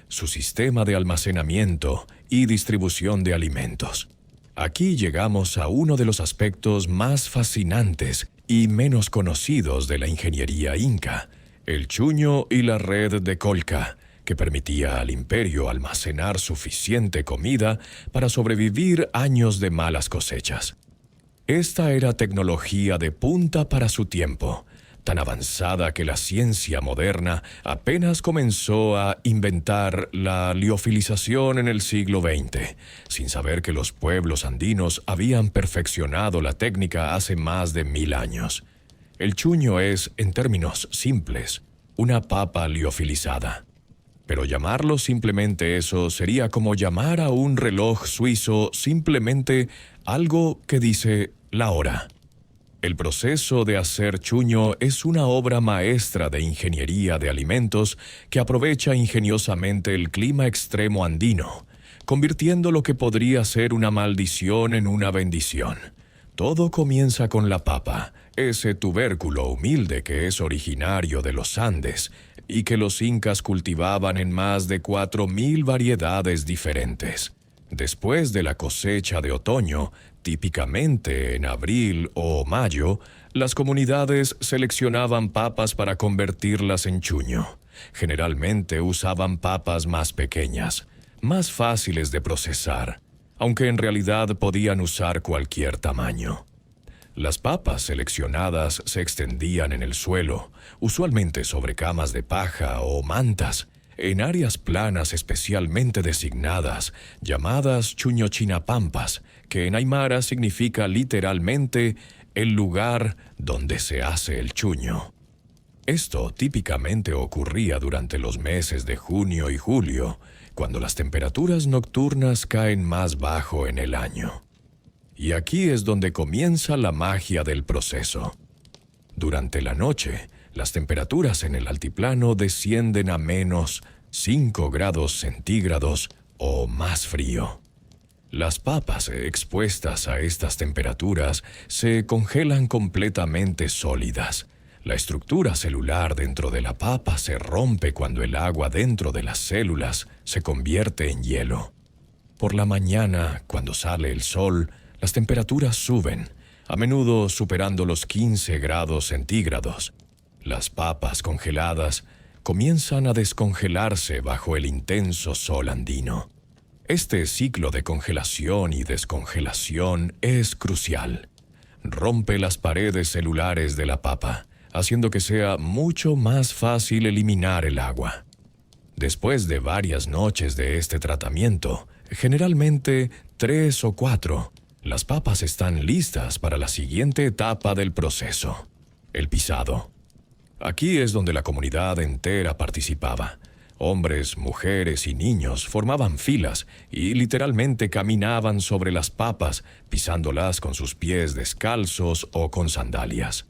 su sistema de almacenamiento y distribución de alimentos. Aquí llegamos a uno de los aspectos más fascinantes y menos conocidos de la ingeniería inca: el chuño y la red de Colca, que permitía al imperio almacenar suficiente comida para sobrevivir años de malas cosechas. Esta era tecnología de punta para su tiempo, tan avanzada que la ciencia moderna apenas comenzó a inventar la liofilización en el siglo XX, sin saber que los pueblos andinos habían perfeccionado la técnica hace más de 1000 años. El chuño es, en términos simples, una papa liofilizada. Pero llamarlo simplemente eso sería como llamar a un reloj suizo simplemente algo que dice la hora. El proceso de hacer chuño es una obra maestra de ingeniería de alimentos que aprovecha ingeniosamente el clima extremo andino, convirtiendo lo que podría ser una maldición en una bendición. Todo comienza con la papa, ese tubérculo humilde que es originario de los Andes y que los incas cultivaban en más de 4000 variedades diferentes. Después de la cosecha de otoño, típicamente en abril o mayo, las comunidades seleccionaban papas para convertirlas en chuño. Generalmente usaban papas más pequeñas, más fáciles de procesar, aunque en realidad podían usar cualquier tamaño. Las papas seleccionadas se extendían en el suelo, usualmente sobre camas de paja o mantas, en áreas planas especialmente designadas, llamadas chuñochinapampas, que en aymara significa literalmente el lugar donde se hace el chuño. Esto típicamente ocurría durante los meses de junio y julio, cuando las temperaturas nocturnas caen más bajo en el año. Y aquí es donde comienza la magia del proceso. Durante la noche, las temperaturas en el altiplano descienden a menos 5 grados centígrados o más frío. Las papas expuestas a estas temperaturas se congelan completamente sólidas. La estructura celular dentro de la papa se rompe cuando el agua dentro de las células se convierte en hielo. Por la mañana, cuando sale el sol, las temperaturas suben, a menudo superando los 15 grados centígrados. Las papas congeladas comienzan a descongelarse bajo el intenso sol andino. Este ciclo de congelación y descongelación es crucial. rompe las paredes celulares de la papa, haciendo que sea mucho más fácil eliminar el agua. Después de varias noches de este tratamiento, generalmente 3 o 4, las papas están listas para la siguiente etapa del proceso, el pisado. Aquí es donde la comunidad entera participaba. Hombres, mujeres y niños formaban filas y literalmente caminaban sobre las papas, pisándolas con sus pies descalzos o con sandalias.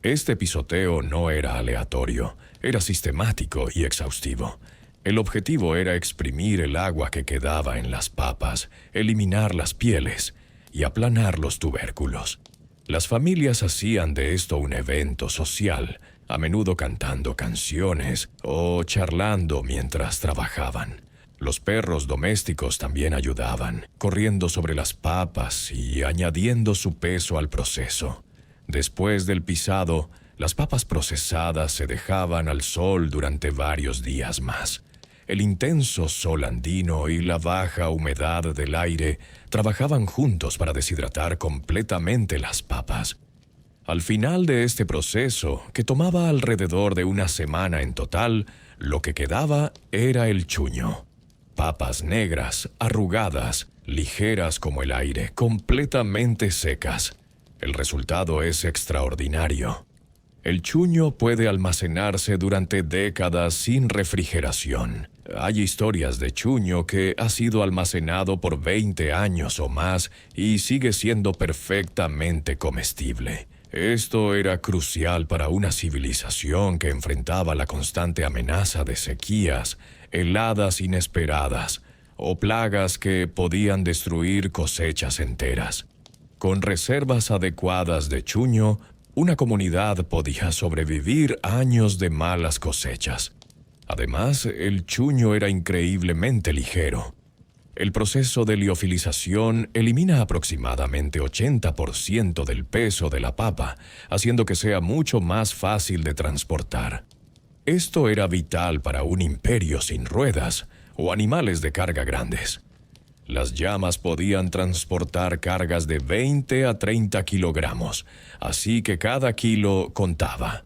Este pisoteo no era aleatorio, era sistemático y exhaustivo. El objetivo era exprimir el agua que quedaba en las papas, eliminar las pieles y aplanar los tubérculos. Las familias hacían de esto un evento social, a menudo cantando canciones o charlando mientras trabajaban. Los perros domésticos también ayudaban, corriendo sobre las papas y añadiendo su peso al proceso. Después del pisado, las papas procesadas se dejaban al sol durante varios días más. El intenso sol andino y la baja humedad del aire trabajaban juntos para deshidratar completamente las papas. Al final de este proceso, que tomaba alrededor de una semana en total, lo que quedaba era el chuño. Papas negras, arrugadas, ligeras como el aire, completamente secas. El resultado es extraordinario. El chuño puede almacenarse durante décadas sin refrigeración. Hay historias de chuño que ha sido almacenado por 20 años o más y sigue siendo perfectamente comestible. Esto era crucial para una civilización que enfrentaba la constante amenaza de sequías, heladas inesperadas o plagas que podían destruir cosechas enteras. Con reservas adecuadas de chuño, una comunidad podía sobrevivir años de malas cosechas. Además, el chuño era increíblemente ligero. El proceso de liofilización elimina aproximadamente 80% del peso de la papa, haciendo que sea mucho más fácil de transportar. Esto era vital para un imperio sin ruedas o animales de carga grandes. Las llamas podían transportar cargas de 20 a 30 kilogramos, así que cada kilo contaba.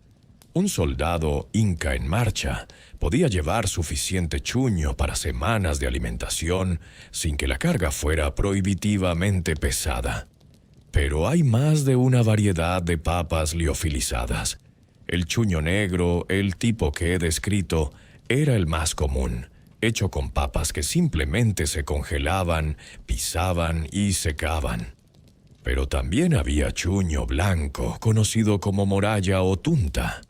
Un soldado inca en marcha podía llevar suficiente chuño para semanas de alimentación sin que la carga fuera prohibitivamente pesada. Pero hay más de una variedad de papas liofilizadas. El chuño negro, el tipo que he descrito, era el más común, hecho con papas que simplemente se congelaban, pisaban y secaban. Pero también había chuño blanco, conocido como moralla o tunta.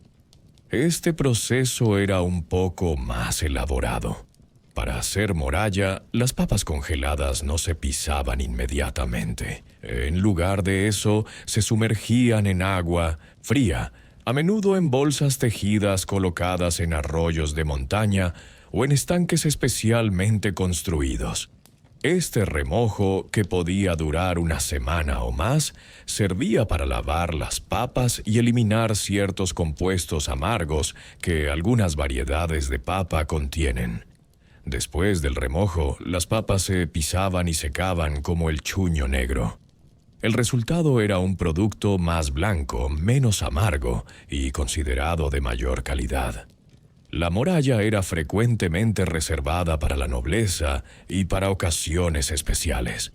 Este proceso era un poco más elaborado. Para hacer moralla, las papas congeladas no se pisaban inmediatamente. En lugar de eso, se sumergían en agua fría, a menudo en bolsas tejidas colocadas en arroyos de montaña o en estanques especialmente construidos. Este remojo, que podía durar una semana o más, servía para lavar las papas y eliminar ciertos compuestos amargos que algunas variedades de papa contienen. Después del remojo, las papas se pisaban y secaban como el chuño negro. El resultado era un producto más blanco, menos amargo y considerado de mayor calidad. La moralla era frecuentemente reservada para la nobleza y para ocasiones especiales.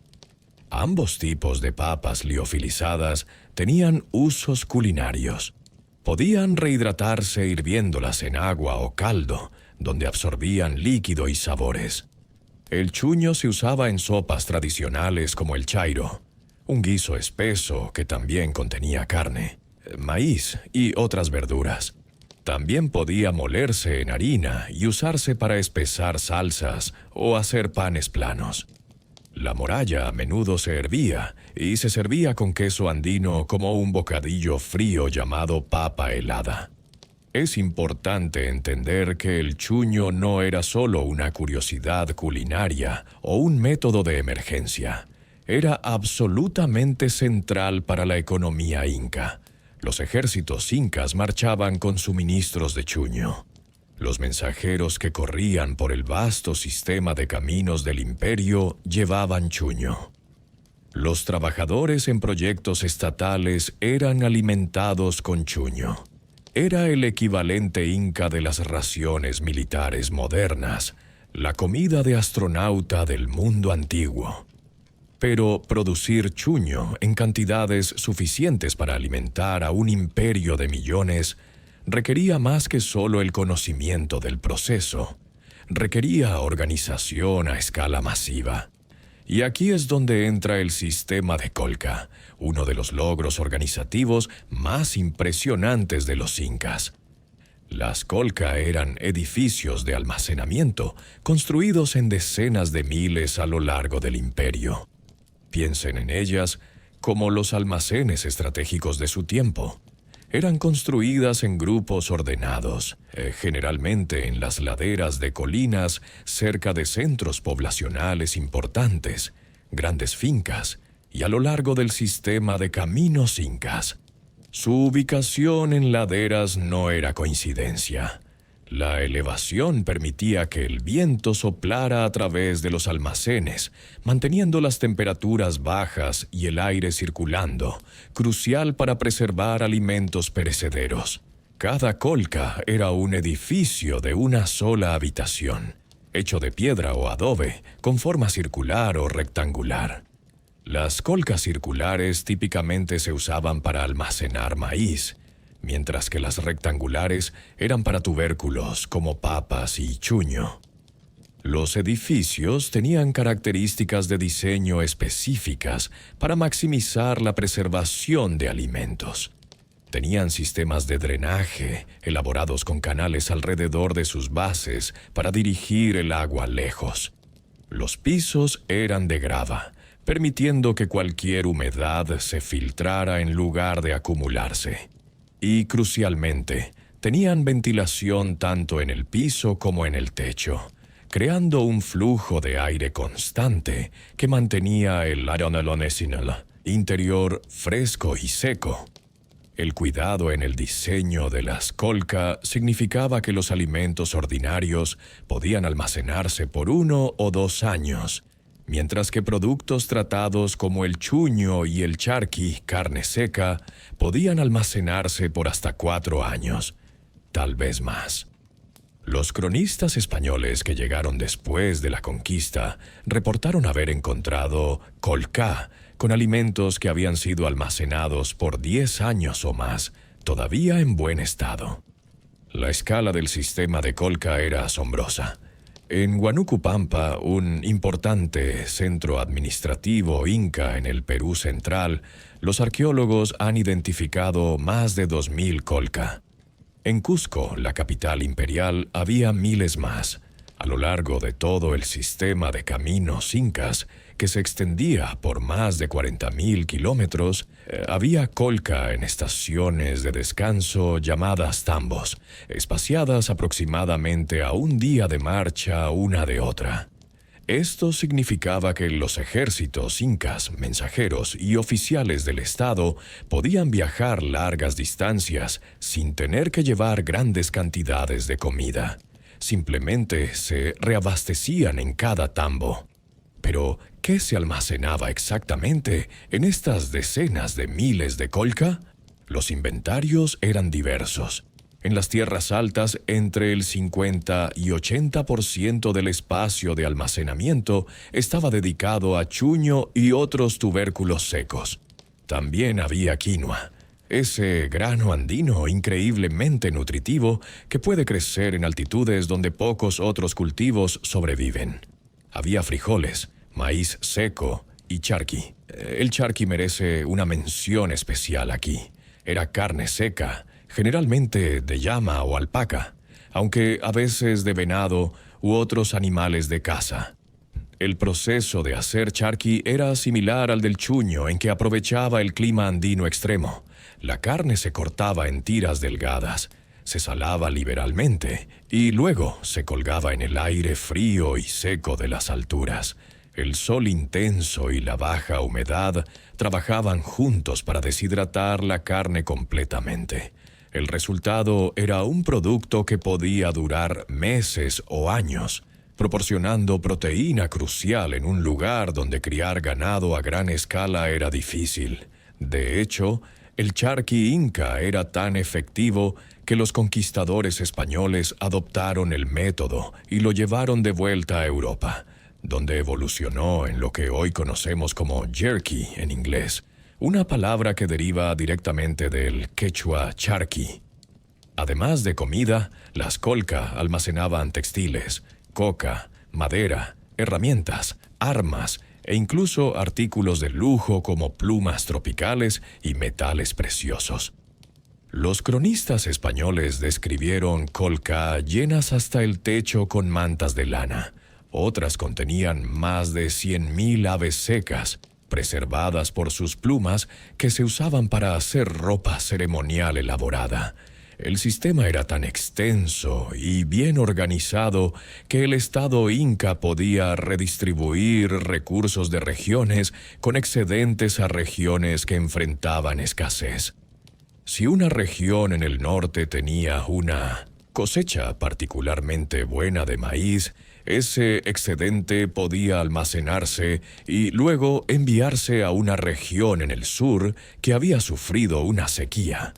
Ambos tipos de papas liofilizadas tenían usos culinarios. Podían rehidratarse hirviéndolas en agua o caldo, donde absorbían líquido y sabores. El chuño se usaba en sopas tradicionales como el chairo, un guiso espeso que también contenía carne, maíz y otras verduras. También podía molerse en harina y usarse para espesar salsas o hacer panes planos. La moralla a menudo se hervía y se servía con queso andino como un bocadillo frío llamado papa helada. Es importante entender que el chuño no era solo una curiosidad culinaria o un método de emergencia. Era absolutamente central para la economía inca. Los ejércitos incas marchaban con suministros de chuño. Los mensajeros que corrían por el vasto sistema de caminos del imperio llevaban chuño. Los trabajadores en proyectos estatales eran alimentados con chuño. Era el equivalente inca de las raciones militares modernas, la comida de astronauta del mundo antiguo. Pero producir chuño en cantidades suficientes para alimentar a un imperio de millones requería más que solo el conocimiento del proceso. Requería organización a escala masiva. Y aquí es donde entra el sistema de Colca, uno de los logros organizativos más impresionantes de los incas. Las Colca eran edificios de almacenamiento construidos en decenas de miles a lo largo del imperio. Piensen en ellas como los almacenes estratégicos de su tiempo. Eran construidas en grupos ordenados, generalmente en las laderas de colinas cerca de centros poblacionales importantes, grandes fincas y a lo largo del sistema de caminos incas. Su ubicación en laderas no era coincidencia. La elevación permitía que el viento soplara a través de los almacenes, manteniendo las temperaturas bajas y el aire circulando, crucial para preservar alimentos perecederos. Cada colca era un edificio de una sola habitación, hecho de piedra o adobe, con forma circular o rectangular. Las colcas circulares típicamente se usaban para almacenar maíz, mientras que las rectangulares eran para tubérculos como papas y chuño. Los edificios tenían características de diseño específicas para maximizar la preservación de alimentos. Tenían sistemas de drenaje elaborados con canales alrededor de sus bases para dirigir el agua lejos. Los pisos eran de grava, permitiendo que cualquier humedad se filtrara en lugar de acumularse. Y, crucialmente, tenían ventilación tanto en el piso como en el techo, creando un flujo de aire constante que mantenía el interior fresco y seco. El cuidado en el diseño de las colca significaba que los alimentos ordinarios podían almacenarse por 1 o 2 años, mientras que productos tratados como el chuño y el charqui, carne seca, podían almacenarse por hasta 4 años, tal vez más. Los cronistas españoles que llegaron después de la conquista reportaron haber encontrado colca con alimentos que habían sido almacenados por 10 años o más, todavía en buen estado. La escala del sistema de colca era asombrosa. En Huánuco Pampa, un importante centro administrativo inca en el Perú central, los arqueólogos han identificado más de 2.000 colca. En Cusco, la capital imperial, había miles más. A lo largo de todo el sistema de caminos incas, que se extendía por más de 40.000 kilómetros, había colca en estaciones de descanso llamadas tambos, espaciadas aproximadamente a un día de marcha una de otra. Esto significaba que los ejércitos incas, mensajeros y oficiales del Estado podían viajar largas distancias sin tener que llevar grandes cantidades de comida. Simplemente se reabastecían en cada tambo. Pero, ¿qué se almacenaba exactamente en estas decenas de miles de colca? Los inventarios eran diversos. En las tierras altas, entre el 50 y 80% del espacio de almacenamiento estaba dedicado a chuño y otros tubérculos secos. También había quinoa, ese grano andino increíblemente nutritivo que puede crecer en altitudes donde pocos otros cultivos sobreviven. Había frijoles, maíz seco y charqui. El charqui merece una mención especial aquí. Era carne seca, generalmente de llama o alpaca, aunque a veces de venado u otros animales de caza. El proceso de hacer charqui era similar al del chuño, en que aprovechaba el clima andino extremo. La carne se cortaba en tiras delgadas, se salaba liberalmente y luego se colgaba en el aire frío y seco de las alturas. El sol intenso y la baja humedad trabajaban juntos para deshidratar la carne completamente. El resultado era un producto que podía durar meses o años, proporcionando proteína crucial en un lugar donde criar ganado a gran escala era difícil. De hecho, el charqui inca era tan efectivo que los conquistadores españoles adoptaron el método y lo llevaron de vuelta a Europa, donde evolucionó en lo que hoy conocemos como jerky en inglés, una palabra que deriva directamente del quechua charqui. Además de comida, las colca almacenaban textiles, coca, madera, herramientas, armas e incluso artículos de lujo como plumas tropicales y metales preciosos. Los cronistas españoles describieron colca llenas hasta el techo con mantas de lana. Otras contenían más de 100.000 aves secas, preservadas por sus plumas, que se usaban para hacer ropa ceremonial elaborada. El sistema era tan extenso y bien organizado que el Estado inca podía redistribuir recursos de regiones con excedentes a regiones que enfrentaban escasez. Si una región en el norte tenía una cosecha particularmente buena de maíz, ese excedente podía almacenarse y luego enviarse a una región en el sur que había sufrido una sequía.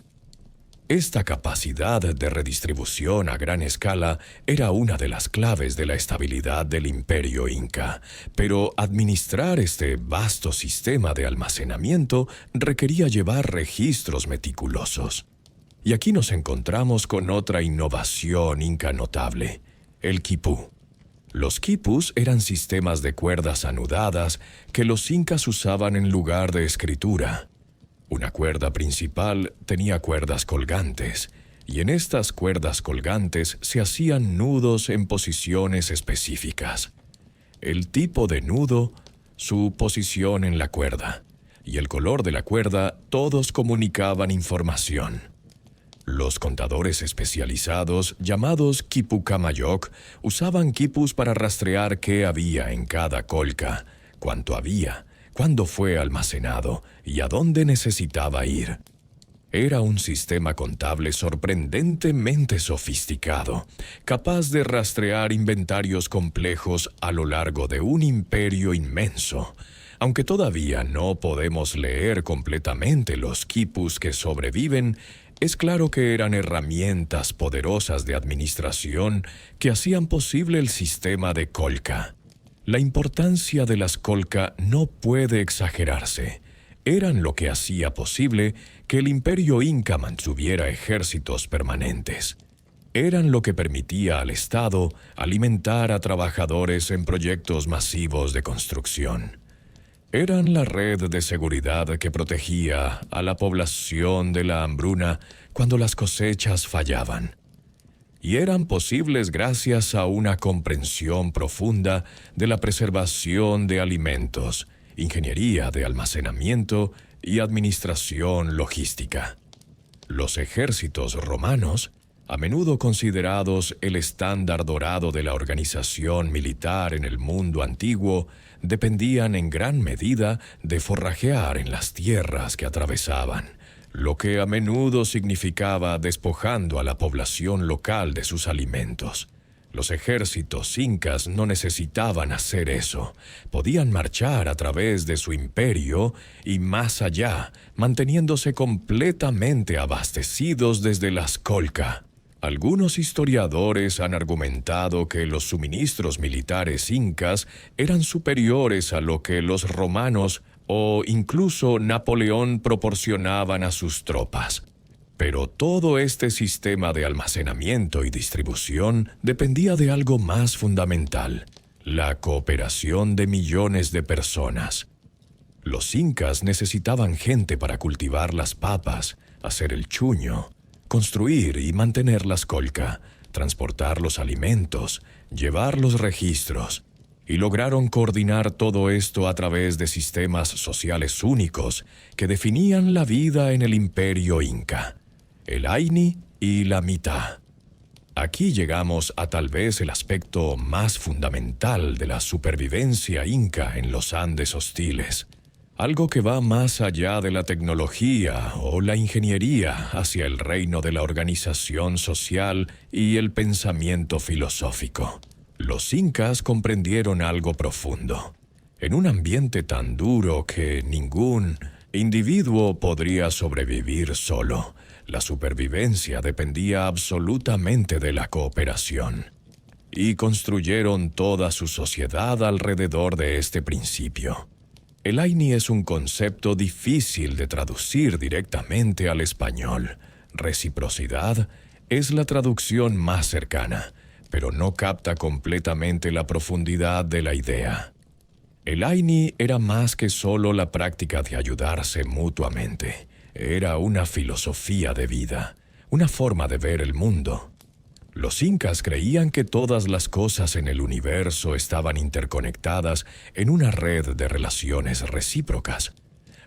Esta capacidad de redistribución a gran escala era una de las claves de la estabilidad del imperio inca, pero administrar este vasto sistema de almacenamiento requería llevar registros meticulosos. Y aquí nos encontramos con otra innovación inca notable, el quipú. Los quipus eran sistemas de cuerdas anudadas que los incas usaban en lugar de escritura. Una cuerda principal tenía cuerdas colgantes, y en estas cuerdas colgantes se hacían nudos en posiciones específicas. El tipo de nudo, su posición en la cuerda, y el color de la cuerda, todos comunicaban información. Los contadores especializados, llamados quipucamayoc, usaban quipus para rastrear qué había en cada colca, cuánto había, cuándo fue almacenado y a dónde necesitaba ir. Era un sistema contable sorprendentemente sofisticado, capaz de rastrear inventarios complejos a lo largo de un imperio inmenso. Aunque todavía no podemos leer completamente los quipus que sobreviven, es claro que eran herramientas poderosas de administración que hacían posible el sistema de colca. La importancia de las colca no puede exagerarse. Eran lo que hacía posible que el imperio inca mantuviera ejércitos permanentes. Eran lo que permitía al Estado alimentar a trabajadores en proyectos masivos de construcción. Eran la red de seguridad que protegía a la población de la hambruna cuando las cosechas fallaban. Y eran posibles gracias a una comprensión profunda de la preservación de alimentos, ingeniería de almacenamiento y administración logística. Los ejércitos romanos, a menudo considerados el estándar dorado de la organización militar en el mundo antiguo, dependían en gran medida de forrajear en las tierras que atravesaban, lo que a menudo significaba despojando a la población local de sus alimentos. Los ejércitos incas no necesitaban hacer eso. Podían marchar a través de su imperio y más allá, manteniéndose completamente abastecidos desde las colca. Algunos historiadores han argumentado que los suministros militares incas eran superiores a lo que los romanos o incluso Napoleón proporcionaban a sus tropas. Pero todo este sistema de almacenamiento y distribución dependía de algo más fundamental: la cooperación de millones de personas. Los incas necesitaban gente para cultivar las papas, hacer el chuño, construir y mantener las colca, transportar los alimentos, llevar los registros, y lograron coordinar todo esto a través de sistemas sociales únicos que definían la vida en el imperio inca: el Aini y la Mitá. Aquí llegamos a tal vez el aspecto más fundamental de la supervivencia inca en los Andes hostiles, algo que va más allá de la tecnología o la ingeniería hacia el reino de la organización social y el pensamiento filosófico. Los incas comprendieron algo profundo. En un ambiente tan duro que ningún individuo podría sobrevivir solo, la supervivencia dependía absolutamente de la cooperación. Y construyeron toda su sociedad alrededor de este principio. El Aini es un concepto difícil de traducir directamente al español. Reciprocidad es la traducción más cercana, pero no capta completamente la profundidad de la idea. El Aini era más que solo la práctica de ayudarse mutuamente. Era una filosofía de vida, una forma de ver el mundo. Los incas creían que todas las cosas en el universo estaban interconectadas en una red de relaciones recíprocas.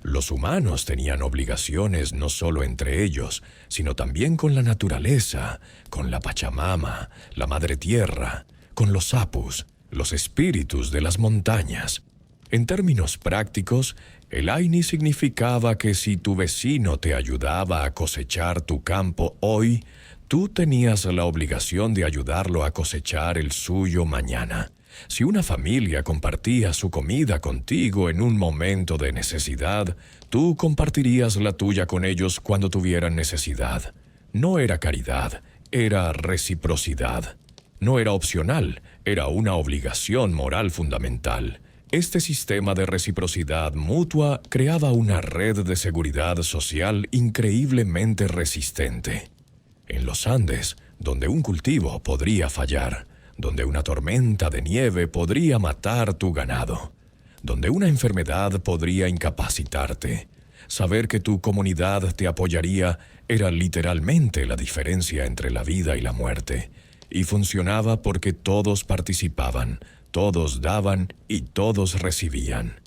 Los humanos tenían obligaciones no solo entre ellos, sino también con la naturaleza, con la Pachamama, la Madre Tierra, con los apus, los espíritus de las montañas. En términos prácticos, el Aini significaba que si tu vecino te ayudaba a cosechar tu campo hoy, tú tenías la obligación de ayudarlo a cosechar el suyo mañana. Si una familia compartía su comida contigo en un momento de necesidad, tú compartirías la tuya con ellos cuando tuvieran necesidad. No era caridad, era reciprocidad. No era opcional, era una obligación moral fundamental. Este sistema de reciprocidad mutua creaba una red de seguridad social increíblemente resistente. En los Andes, donde un cultivo podría fallar, donde una tormenta de nieve podría matar tu ganado, donde una enfermedad podría incapacitarte, saber que tu comunidad te apoyaría era literalmente la diferencia entre la vida y la muerte, y funcionaba porque todos participaban, todos daban y todos recibían.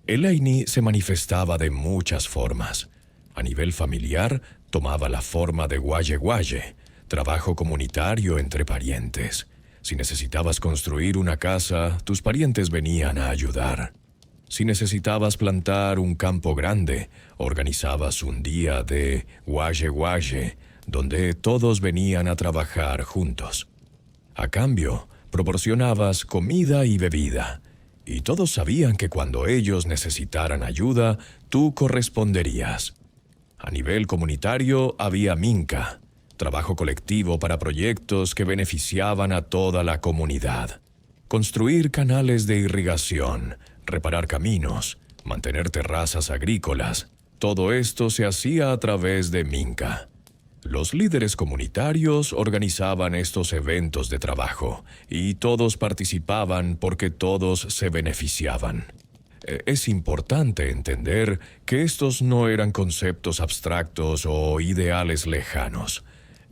El Aini se manifestaba de muchas formas. A nivel familiar, tomaba la forma de guaye guaye, trabajo comunitario entre parientes. Si necesitabas construir una casa, tus parientes venían a ayudar. Si necesitabas plantar un campo grande, organizabas un día de guaye guaye, donde todos venían a trabajar juntos. A cambio, proporcionabas comida y bebida, y todos sabían que cuando ellos necesitaran ayuda, tú corresponderías. A nivel comunitario había minca, trabajo colectivo para proyectos que beneficiaban a toda la comunidad. Construir canales de irrigación, reparar caminos, mantener terrazas agrícolas, todo esto se hacía a través de minca. Los líderes comunitarios organizaban estos eventos de trabajo y todos participaban porque todos se beneficiaban. Es importante entender que estos no eran conceptos abstractos o ideales lejanos.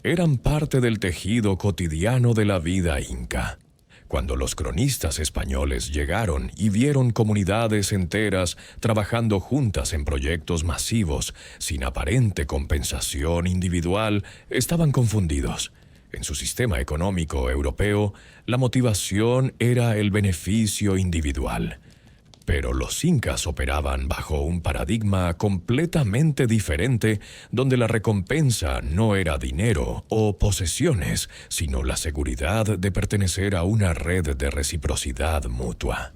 Eran parte del tejido cotidiano de la vida inca. Cuando los cronistas españoles llegaron y vieron comunidades enteras trabajando juntas en proyectos masivos, sin aparente compensación individual, estaban confundidos. En su sistema económico europeo, la motivación era el beneficio individual. Pero los incas operaban bajo un paradigma completamente diferente, donde la recompensa no era dinero o posesiones, sino la seguridad de pertenecer a una red de reciprocidad mutua.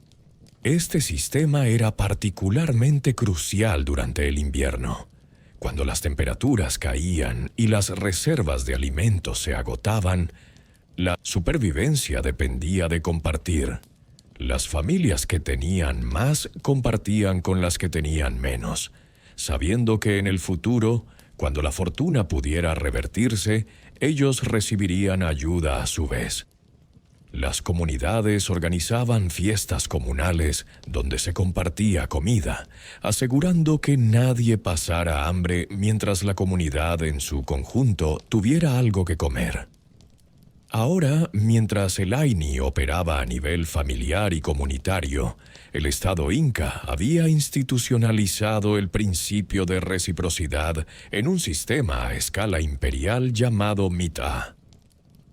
Este sistema era particularmente crucial durante el invierno. Cuando las temperaturas caían y las reservas de alimentos se agotaban, la supervivencia dependía de compartir. Las familias que tenían más compartían con las que tenían menos, sabiendo que en el futuro, cuando la fortuna pudiera revertirse, ellos recibirían ayuda a su vez. Las comunidades organizaban fiestas comunales donde se compartía comida, asegurando que nadie pasara hambre mientras la comunidad en su conjunto tuviera algo que comer. Ahora, mientras el Aini operaba a nivel familiar y comunitario, el Estado Inca había institucionalizado el principio de reciprocidad en un sistema a escala imperial llamado mita.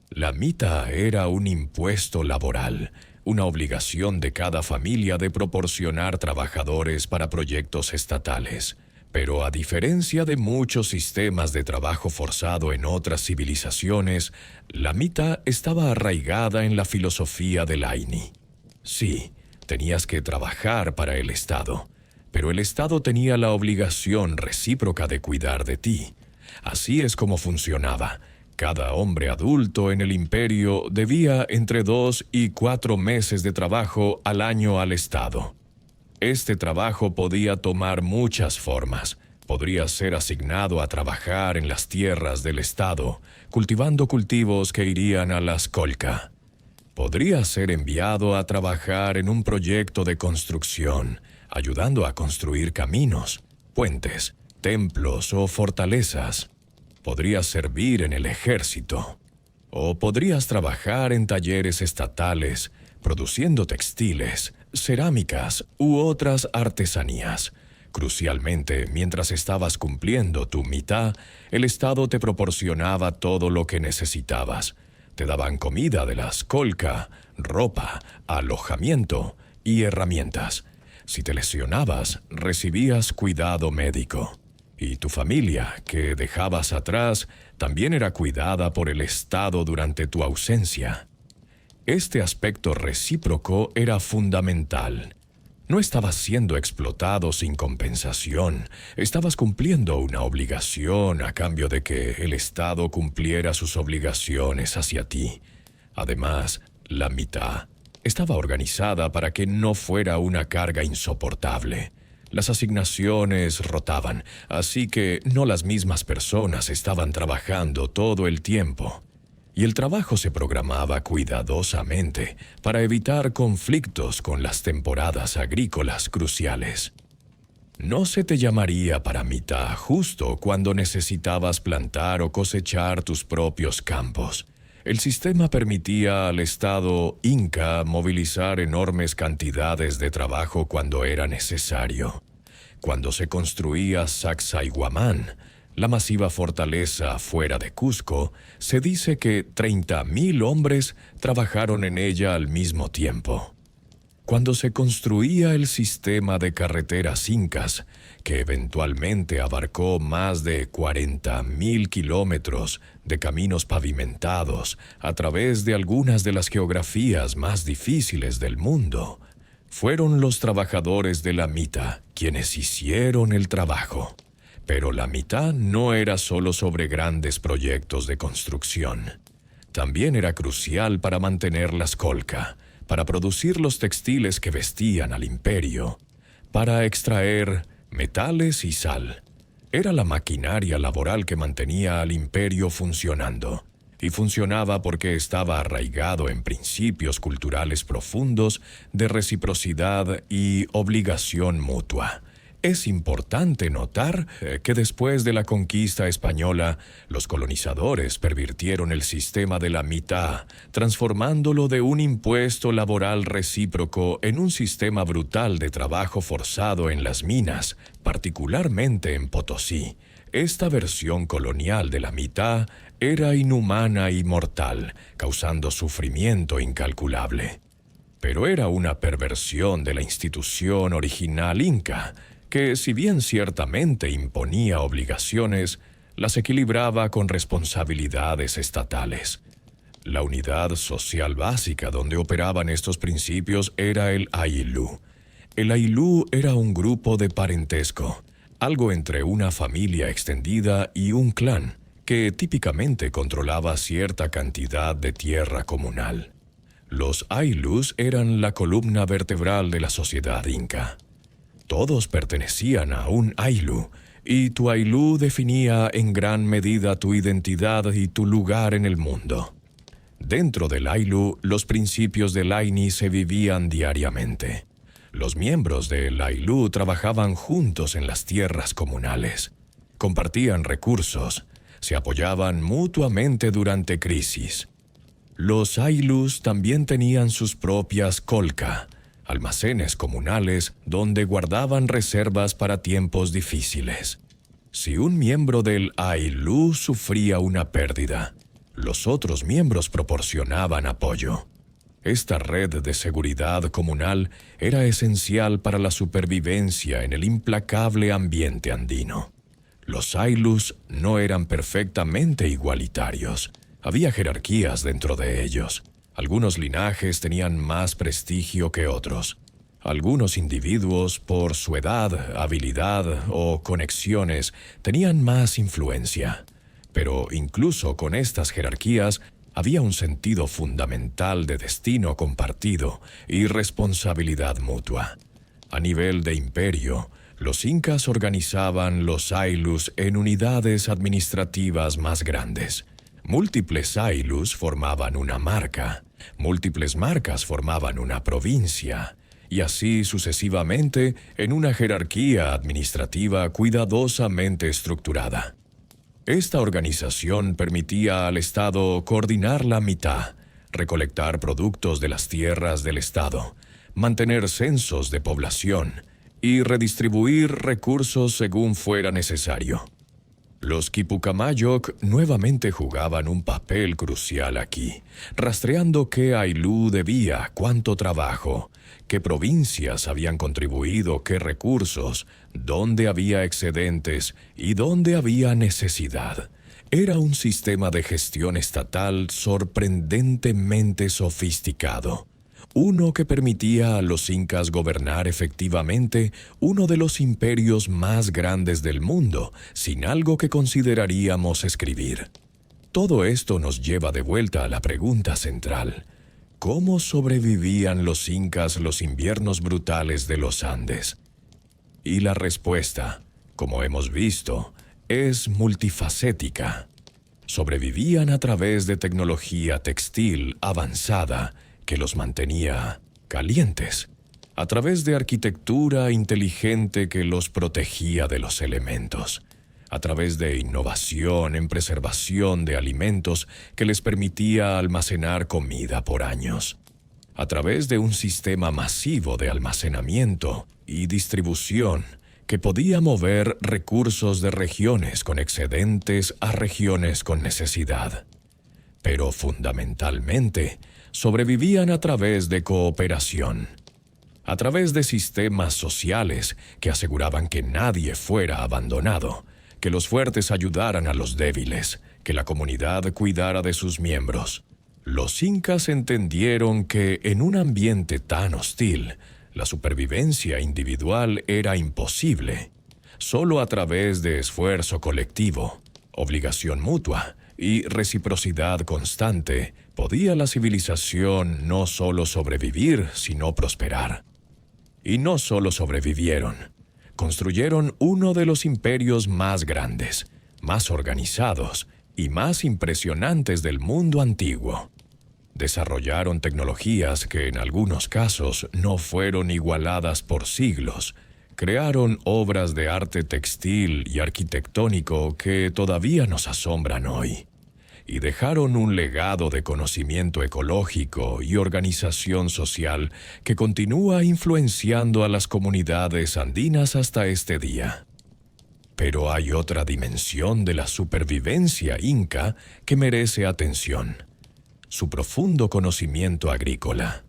La mita era un impuesto laboral, una obligación de cada familia de proporcionar trabajadores para proyectos estatales. Pero a diferencia de muchos sistemas de trabajo forzado en otras civilizaciones, la Mita estaba arraigada en la filosofía del Aini. Sí, tenías que trabajar para el Estado, pero el Estado tenía la obligación recíproca de cuidar de ti. Así es como funcionaba. Cada hombre adulto en el imperio debía entre 2 y 4 meses de trabajo al año al Estado. Este trabajo podía tomar muchas formas. Podría ser asignado a trabajar en las tierras del Estado, cultivando cultivos que irían a la skolka. Podría ser enviado a trabajar en un proyecto de construcción, ayudando a construir caminos, puentes, templos o fortalezas. Podrías servir en el ejército. O podrías trabajar en talleres estatales, produciendo textiles, cerámicas u otras artesanías. Crucialmente, mientras estabas cumpliendo tu mitad, el Estado te proporcionaba todo lo que necesitabas. Te daban comida de la skolka, ropa, alojamiento y herramientas. Si te lesionabas, recibías cuidado médico. Y tu familia, que dejabas atrás, también era cuidada por el Estado durante tu ausencia. Este aspecto recíproco era fundamental. No estabas siendo explotado sin compensación. Estabas cumpliendo una obligación a cambio de que el Estado cumpliera sus obligaciones hacia ti. Además, la mitad estaba organizada para que no fuera una carga insoportable. Las asignaciones rotaban, así que no las mismas personas estaban trabajando todo el tiempo. Y el trabajo se programaba cuidadosamente para evitar conflictos con las temporadas agrícolas cruciales. No se te llamaría para mitad justo cuando necesitabas plantar o cosechar tus propios campos. El sistema permitía al Estado Inca movilizar enormes cantidades de trabajo cuando era necesario. Cuando se construía Sacsayhuamán, la masiva fortaleza fuera de Cusco, se dice que 30,000 hombres trabajaron en ella al mismo tiempo. Cuando se construía el sistema de carreteras incas, que eventualmente abarcó más de 40,000 kilómetros de caminos pavimentados a través de algunas de las geografías más difíciles del mundo, fueron los trabajadores de la Mita quienes hicieron el trabajo. Pero la mitad no era solo sobre grandes proyectos de construcción. También era crucial para mantener la skolka, para producir los textiles que vestían al imperio, para extraer metales y sal. Era la maquinaria laboral que mantenía al imperio funcionando. Y funcionaba porque estaba arraigado en principios culturales profundos de reciprocidad y obligación mutua. Es importante notar que después de la conquista española, los colonizadores pervirtieron el sistema de la mitad, transformándolo de un impuesto laboral recíproco en un sistema brutal de trabajo forzado en las minas, particularmente en Potosí. Esta versión colonial de la mitad era inhumana y mortal, causando sufrimiento incalculable. Pero era una perversión de la institución original inca, que si bien ciertamente imponía obligaciones, las equilibraba con responsabilidades estatales. La unidad social básica donde operaban estos principios era el Aylú. El Aylú era un grupo de parentesco, algo entre una familia extendida y un clan, que típicamente controlaba cierta cantidad de tierra comunal. Los Aylús eran la columna vertebral de la sociedad inca. Todos pertenecían a un Aylú, y tu Aylú definía en gran medida tu identidad y tu lugar en el mundo. Dentro del Aylú, los principios del Aini se vivían diariamente. Los miembros del Aylú trabajaban juntos en las tierras comunales, compartían recursos, se apoyaban mutuamente durante crisis. Los Aylús también tenían sus propias kolka, almacenes comunales donde guardaban reservas para tiempos difíciles. Si un miembro del Aylú sufría una pérdida, los otros miembros proporcionaban apoyo. Esta red de seguridad comunal era esencial para la supervivencia en el implacable ambiente andino. Los Ailus no eran perfectamente igualitarios. Había jerarquías dentro de ellos. Algunos linajes tenían más prestigio que otros. Algunos individuos, por su edad, habilidad o conexiones, tenían más influencia. Pero incluso con estas jerarquías, había un sentido fundamental de destino compartido y responsabilidad mutua. A nivel de imperio, los incas organizaban los Ailus en unidades administrativas más grandes. Múltiples Ailus formaban una marca, múltiples marcas formaban una provincia, y así sucesivamente en una jerarquía administrativa cuidadosamente estructurada. Esta organización permitía al Estado coordinar la mitad, recolectar productos de las tierras del Estado, mantener censos de población y redistribuir recursos según fuera necesario. Los Quipucamayok nuevamente jugaban un papel crucial aquí, rastreando qué Aylú debía, cuánto trabajo, qué provincias habían contribuido, qué recursos, dónde había excedentes y dónde había necesidad. Era un sistema de gestión estatal sorprendentemente sofisticado. Uno que permitía a los incas gobernar efectivamente uno de los imperios más grandes del mundo, sin algo que consideraríamos escribir. Todo esto nos lleva de vuelta a la pregunta central: ¿cómo sobrevivían los incas los inviernos brutales de los Andes? Y la respuesta, como hemos visto, es multifacética. Sobrevivían a través de tecnología textil avanzada que los mantenía calientes, a través de arquitectura inteligente que los protegía de los elementos, a través de innovación en preservación de alimentos que les permitía almacenar comida por años, a través de un sistema masivo de almacenamiento y distribución que podía mover recursos de regiones con excedentes a regiones con necesidad. Pero fundamentalmente, sobrevivían a través de cooperación, a través de sistemas sociales que aseguraban que nadie fuera abandonado, que los fuertes ayudaran a los débiles, que la comunidad cuidara de sus miembros. Los incas entendieron que en un ambiente tan hostil, la supervivencia individual era imposible. Solo a través de esfuerzo colectivo, obligación mutua y reciprocidad constante, podía la civilización no solo sobrevivir, sino prosperar. Y no solo sobrevivieron, construyeron uno de los imperios más grandes, más organizados y más impresionantes del mundo antiguo. Desarrollaron tecnologías que en algunos casos no fueron igualadas por siglos. Crearon obras de arte textil y arquitectónico que todavía nos asombran hoy. Y dejaron un legado de conocimiento ecológico y organización social que continúa influenciando a las comunidades andinas hasta este día. Pero hay otra dimensión de la supervivencia inca que merece atención: su profundo conocimiento agrícola.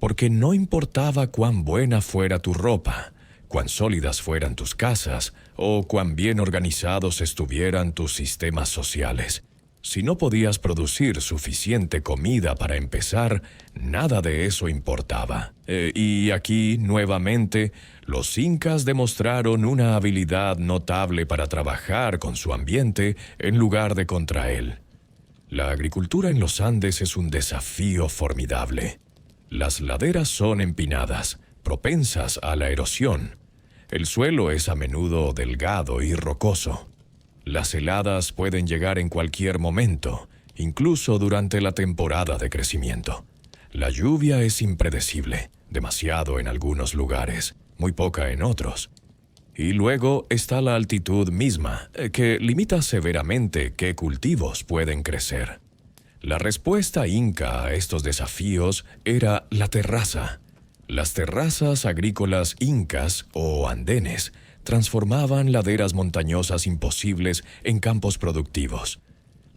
Porque no importaba cuán buena fuera tu ropa, cuán sólidas fueran tus casas o cuán bien organizados estuvieran tus sistemas sociales. Si no podías producir suficiente comida para empezar, nada de eso importaba. Y aquí, nuevamente, los incas demostraron una habilidad notable para trabajar con su ambiente en lugar de contra él. La agricultura en los Andes es un desafío formidable. Las laderas son empinadas, propensas a la erosión. El suelo es a menudo delgado y rocoso. Las heladas pueden llegar en cualquier momento, incluso durante la temporada de crecimiento. La lluvia es impredecible, demasiado en algunos lugares, muy poca en otros. Y luego está la altitud misma, que limita severamente qué cultivos pueden crecer. La respuesta inca a estos desafíos era la terraza. Las terrazas agrícolas incas o andenes transformaban laderas montañosas imposibles en campos productivos.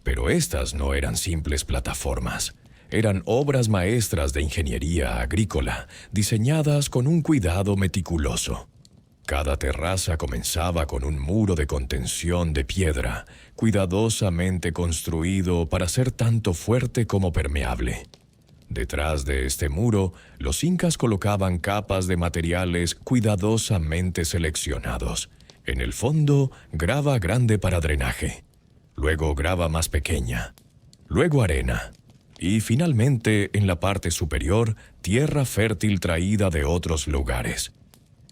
Pero estas no eran simples plataformas. eran obras maestras de ingeniería agrícola, diseñadas con un cuidado meticuloso. Cada terraza comenzaba con un muro de contención de piedra, cuidadosamente construido para ser tanto fuerte como permeable. Detrás de este muro, los incas colocaban capas de materiales cuidadosamente seleccionados. En el fondo, grava grande para drenaje, luego grava más pequeña, luego arena, y finalmente, en la parte superior, tierra fértil traída de otros lugares.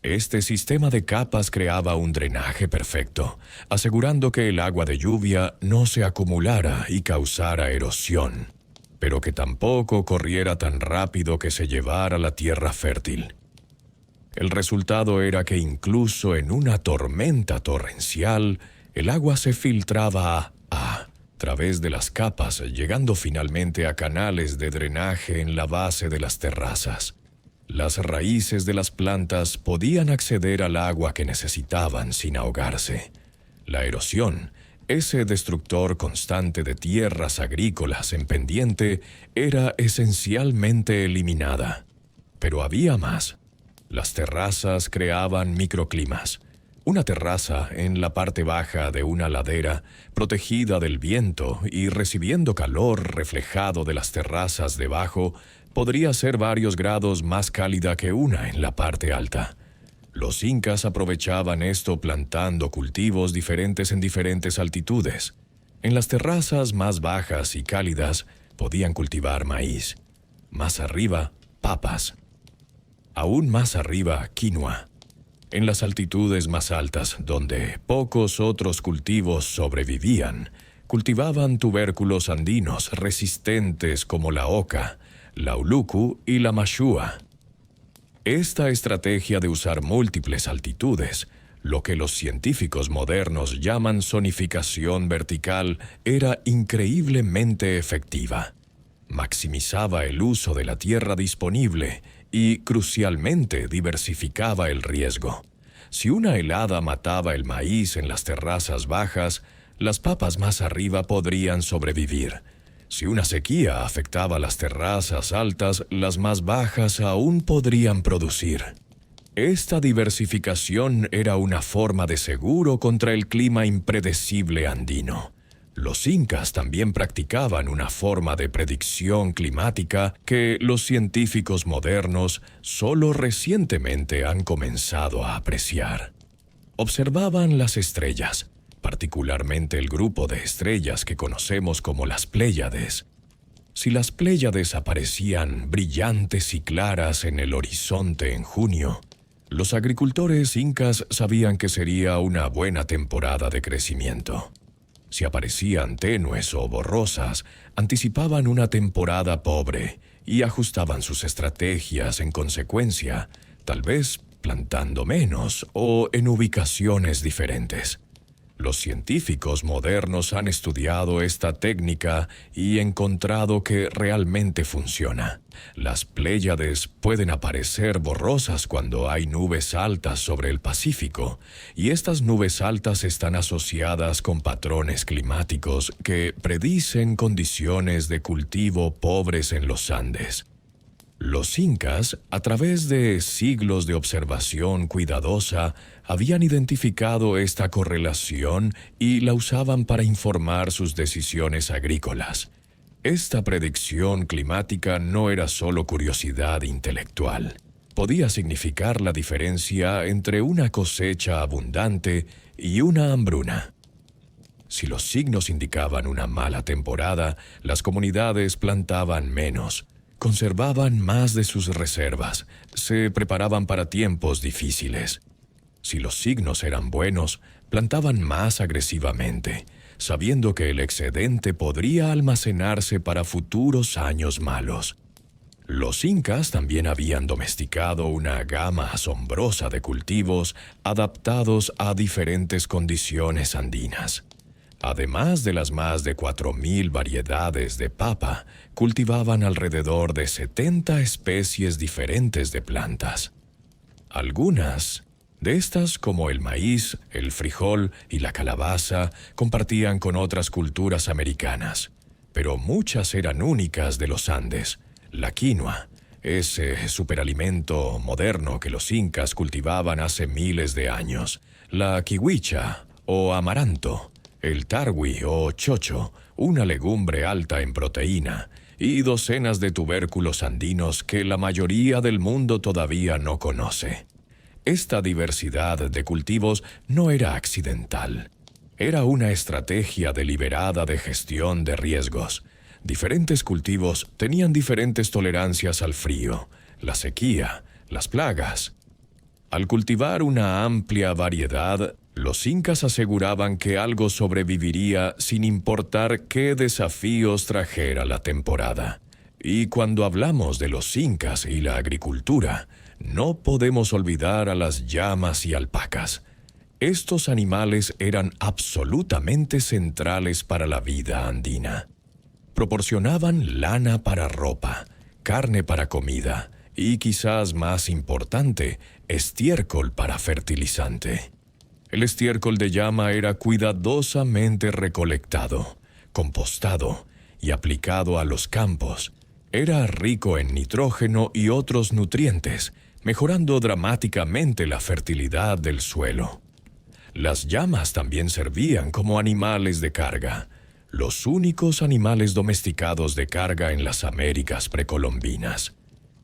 Este sistema de capas creaba un drenaje perfecto, asegurando que el agua de lluvia no se acumulara y causara erosión, pero que tampoco corriera tan rápido que se llevara la tierra fértil. El resultado era que incluso en una tormenta torrencial, el agua se filtraba a través de las capas, llegando finalmente a canales de drenaje en la base de las terrazas. Las raíces de las plantas podían acceder al agua que necesitaban sin ahogarse. La erosión, ese destructor constante de tierras agrícolas en pendiente, era esencialmente eliminada. Pero había más. Las terrazas creaban microclimas. Una terraza en la parte baja de una ladera, protegida del viento y recibiendo calor reflejado de las terrazas debajo, podría ser varios grados más cálida que una en la parte alta. Los incas aprovechaban esto plantando cultivos diferentes en diferentes altitudes. En las terrazas más bajas y cálidas podían cultivar maíz. Más arriba, papas. Aún más arriba, quinoa. En las altitudes más altas, donde pocos otros cultivos sobrevivían, cultivaban tubérculos andinos resistentes como la oca, la ulucu y la mashua. Esta estrategia de usar múltiples altitudes, lo que los científicos modernos llaman zonificación vertical, era increíblemente efectiva. Maximizaba el uso de la tierra disponible y, crucialmente, diversificaba el riesgo. Si una helada mataba el maíz en las terrazas bajas, las papas más arriba podrían sobrevivir. Si una sequía afectaba las terrazas altas, las más bajas aún podrían producir. Esta diversificación era una forma de seguro contra el clima impredecible andino. Los incas también practicaban una forma de predicción climática que los científicos modernos solo recientemente han comenzado a apreciar. Observaban las estrellas, particularmente el grupo de estrellas que conocemos como las Pléyades. Si las Pléyades aparecían brillantes y claras en el horizonte en junio, los agricultores incas sabían que sería una buena temporada de crecimiento. Si aparecían tenues o borrosas, anticipaban una temporada pobre y ajustaban sus estrategias en consecuencia, tal vez plantando menos o en ubicaciones diferentes. Los científicos modernos han estudiado esta técnica y encontrado que realmente funciona. Las Pléyades pueden aparecer borrosas cuando hay nubes altas sobre el Pacífico, y estas nubes altas están asociadas con patrones climáticos que predicen condiciones de cultivo pobres en los Andes. Los incas, a través de siglos de observación cuidadosa, habían identificado esta correlación y la usaban para informar sus decisiones agrícolas. Esta predicción climática no era solo curiosidad intelectual. Podía significar la diferencia entre una cosecha abundante y una hambruna. Si los signos indicaban una mala temporada, las comunidades plantaban menos, conservaban más de sus reservas, se preparaban para tiempos difíciles. Si los signos eran buenos, plantaban más agresivamente, sabiendo que el excedente podría almacenarse para futuros años malos. Los incas también habían domesticado una gama asombrosa de cultivos adaptados a diferentes condiciones andinas. Además de las más de 4.000 variedades de papa, cultivaban alrededor de 70 especies diferentes de plantas. Algunas de estas, como el maíz, el frijol y la calabaza, compartían con otras culturas americanas. pero muchas eran únicas de los Andes. La quinoa, ese superalimento moderno que los incas cultivaban hace miles de años. La kiwicha o amaranto, el tarwi o chocho, una legumbre alta en proteína, y docenas de tubérculos andinos que la mayoría del mundo todavía no conoce. Esta diversidad de cultivos no era accidental. Era una estrategia deliberada de gestión de riesgos. Diferentes cultivos tenían diferentes tolerancias al frío, la sequía, las plagas. Al cultivar una amplia variedad, los incas aseguraban que algo sobreviviría sin importar qué desafíos trajera la temporada. Y cuando hablamos de los incas y la agricultura, no podemos olvidar a las llamas y alpacas. Estos animales eran absolutamente centrales para la vida andina. Proporcionaban lana para ropa, carne para comida y, quizás más importante, estiércol para fertilizante. El estiércol de llama era cuidadosamente recolectado, compostado y aplicado a los campos. Era rico en nitrógeno y otros nutrientes, mejorando dramáticamente la fertilidad del suelo. Las llamas también servían como animales de carga, los únicos animales domesticados de carga en las Américas precolombinas.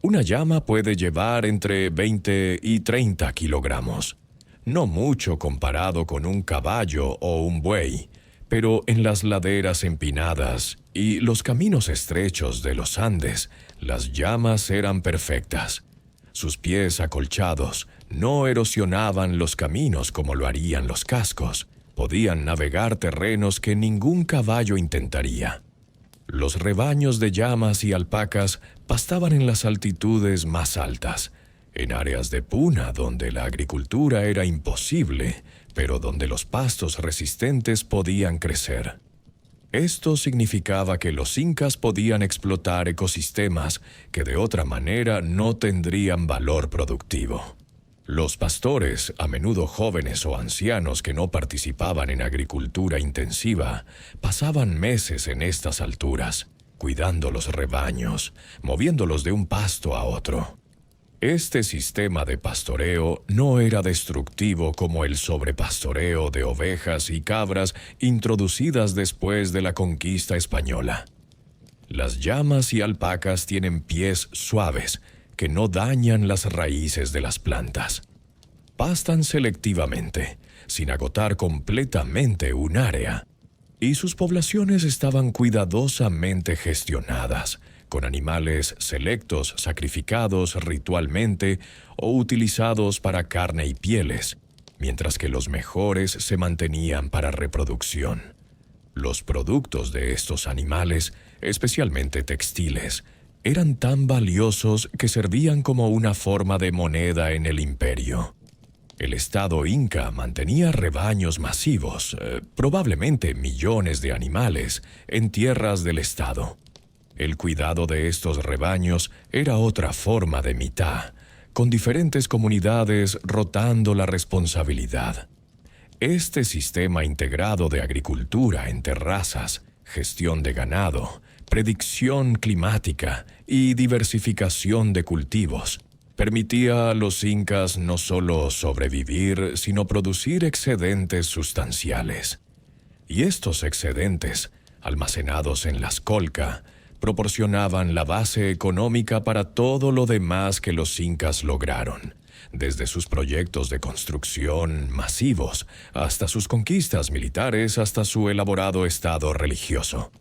Una llama puede llevar entre 20 y 30 kilogramos. No mucho comparado con un caballo o un buey, pero en las laderas empinadas y los caminos estrechos de los Andes, las llamas eran perfectas. Sus pies acolchados no erosionaban los caminos como lo harían los cascos. Podían navegar terrenos que ningún caballo intentaría. Los rebaños de llamas y alpacas pastaban en las altitudes más altas, en áreas de puna donde la agricultura era imposible, pero donde los pastos resistentes podían crecer. Esto significaba que los incas podían explotar ecosistemas que de otra manera no tendrían valor productivo. Los pastores, a menudo jóvenes o ancianos que no participaban en agricultura intensiva, pasaban meses en estas alturas, cuidando los rebaños, moviéndolos de un pasto a otro. Este sistema de pastoreo no era destructivo como el sobrepastoreo de ovejas y cabras introducidas después de la conquista española. Las llamas y alpacas tienen pies suaves que no dañan las raíces de las plantas. Pastan selectivamente, sin agotar completamente un área, y sus poblaciones estaban cuidadosamente gestionadas, con animales selectos sacrificados ritualmente o utilizados para carne y pieles, mientras que los mejores se mantenían para reproducción. Los productos de estos animales, especialmente textiles, eran tan valiosos que servían como una forma de moneda en el imperio. El Estado inca mantenía rebaños masivos, probablemente millones de animales, en tierras del Estado. El cuidado de estos rebaños era otra forma de mitá, con diferentes comunidades rotando la responsabilidad. Este sistema integrado de agricultura en terrazas, gestión de ganado, predicción climática y diversificación de cultivos permitía a los incas no solo sobrevivir, sino producir excedentes sustanciales. Y estos excedentes, almacenados en las colca, proporcionaban la base económica para todo lo demás que los incas lograron, desde sus proyectos de construcción masivos hasta sus conquistas militares hasta su elaborado estado religioso.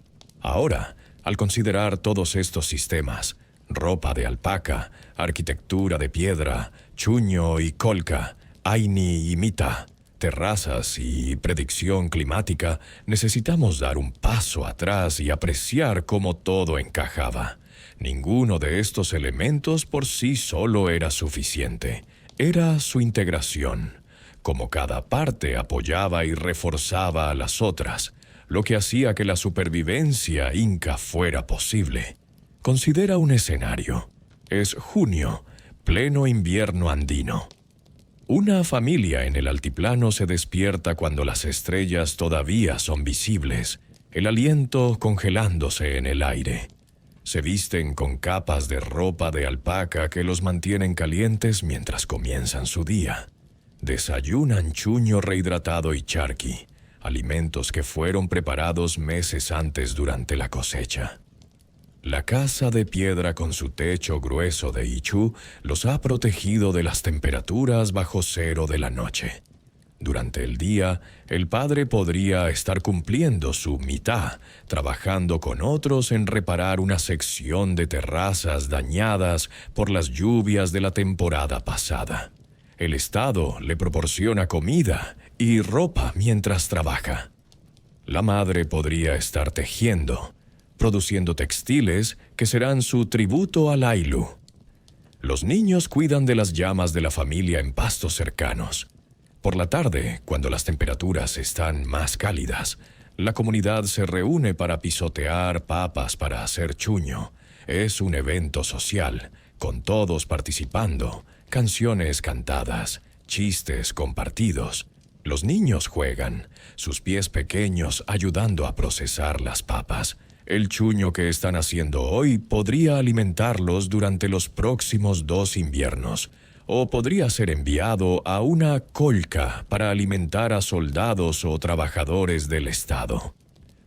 Ahora, al considerar todos estos sistemas, ropa de alpaca, arquitectura de piedra, chuño y colca, aini y mita, terrazas y predicción climática, necesitamos dar un paso atrás y apreciar cómo todo encajaba. Ninguno de estos elementos por sí solo era suficiente. Era su integración, como cada parte apoyaba y reforzaba a las otras, lo que hacía que la supervivencia inca fuera posible. Considera un escenario. Es junio, pleno invierno andino. Una familia en el altiplano se despierta cuando las estrellas todavía son visibles el aliento congelándose en el aire. Se visten con capas de ropa de alpaca que los mantienen calientes mientras comienzan su día. Desayunan chuño rehidratado y charqui, alimentos que fueron preparados meses antes durante la cosecha. La casa de piedra con su techo grueso de ichu los ha protegido de las temperaturas bajo cero de la noche. Durante el día, el padre podría estar cumpliendo su mitad, trabajando con otros en reparar una sección de terrazas dañadas por las lluvias de la temporada pasada. El Estado le proporciona comida y ropa mientras trabaja. La madre podría estar tejiendo, produciendo textiles que serán su tributo al Ayllu. Los niños cuidan de las llamas de la familia en pastos cercanos. Por la tarde, cuando las temperaturas están más cálidas, la comunidad se reúne para pisotear papas para hacer chuño. Es un evento social, con todos participando, canciones cantadas, chistes compartidos. Los niños juegan, sus pies pequeños ayudando a procesar las papas. El chuño que están haciendo hoy podría alimentarlos durante los próximos 2 inviernos, o podría ser enviado a una colca para alimentar a soldados o trabajadores del Estado.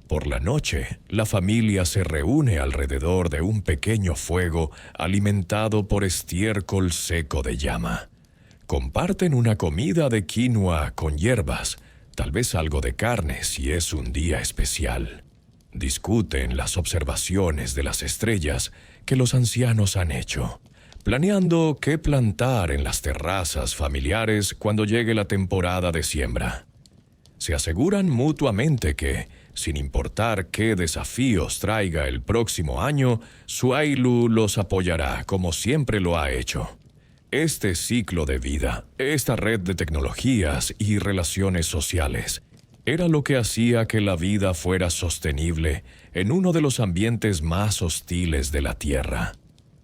Por la noche, la familia se reúne alrededor de un pequeño fuego alimentado por estiércol seco de llama. Comparten una comida de quinoa con hierbas, tal vez algo de carne si es un día especial. Discuten las observaciones de las estrellas que los ancianos han hecho, planeando qué plantar en las terrazas familiares cuando llegue la temporada de siembra. Se aseguran mutuamente que, sin importar qué desafíos traiga el próximo año, su Ayllu los apoyará como siempre lo ha hecho. Este ciclo de vida, esta red de tecnologías y relaciones sociales, era lo que hacía que la vida fuera sostenible en uno de los ambientes más hostiles de la Tierra.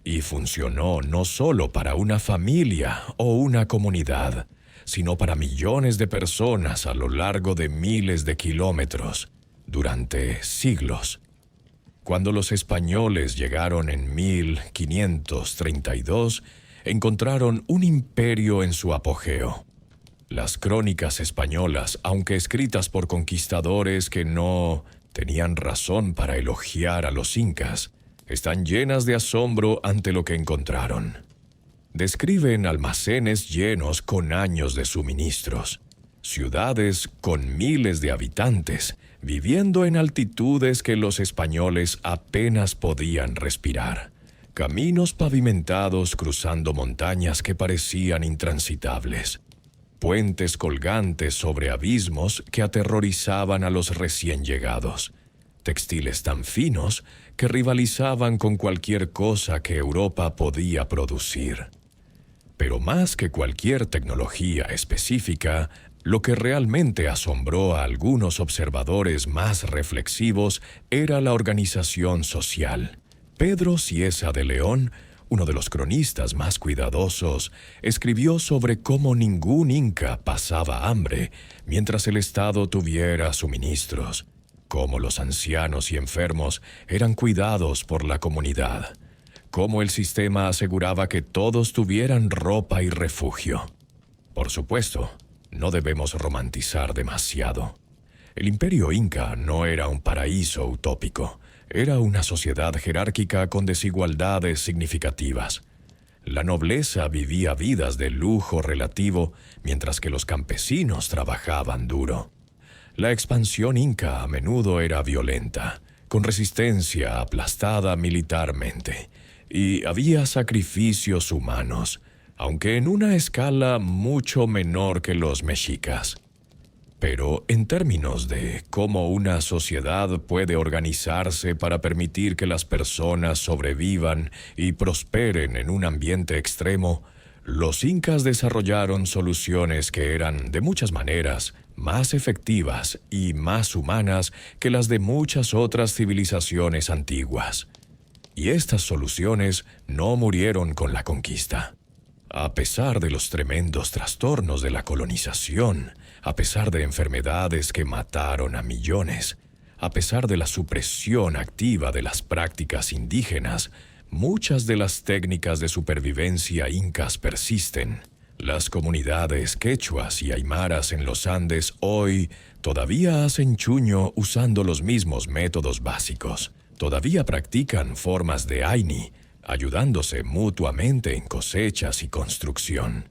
Y funcionó no solo para una familia o una comunidad, sino para millones de personas a lo largo de miles de kilómetros, durante siglos. Cuando los españoles llegaron en 1532, encontraron un imperio en su apogeo. Las crónicas españolas, aunque escritas por conquistadores que no tenían razón para elogiar a los incas, están llenas de asombro ante lo que encontraron. Describen almacenes llenos con años de suministros, ciudades con miles de habitantes, viviendo en altitudes que los españoles apenas podían respirar, caminos pavimentados cruzando montañas que parecían intransitables, puentes colgantes sobre abismos que aterrorizaban a los recién llegados, textiles tan finos que rivalizaban con cualquier cosa que Europa podía producir. Pero más que cualquier tecnología específica, lo que realmente asombró a algunos observadores más reflexivos era la organización social. Pedro Cieza de León, uno de los cronistas más cuidadosos, escribió sobre cómo ningún inca pasaba hambre mientras el Estado tuviera suministros, cómo los ancianos y enfermos eran cuidados por la comunidad, cómo el sistema aseguraba que todos tuvieran ropa y refugio. Por supuesto, no debemos romantizar demasiado. El imperio inca no era un paraíso utópico. Era una sociedad jerárquica con desigualdades significativas. La nobleza vivía vidas de lujo relativo, mientras que los campesinos trabajaban duro. La expansión inca a menudo era violenta, con resistencia aplastada militarmente, y había sacrificios humanos, aunque en una escala mucho menor que los mexicas. Pero en términos de cómo una sociedad puede organizarse para permitir que las personas sobrevivan y prosperen en un ambiente extremo, los incas desarrollaron soluciones que eran, de muchas maneras, más efectivas y más humanas que las de muchas otras civilizaciones antiguas. Y estas soluciones no murieron con la conquista. A pesar de los tremendos trastornos de la colonización, a pesar de enfermedades que mataron a millones, A pesar de la supresión activa de las prácticas indígenas, muchas de las técnicas de supervivencia incas persisten. Las comunidades quechuas y aymaras en los Andes hoy todavía hacen chuño usando los mismos métodos básicos. Todavía practican formas de aini, ayudándose mutuamente en cosechas y construcción.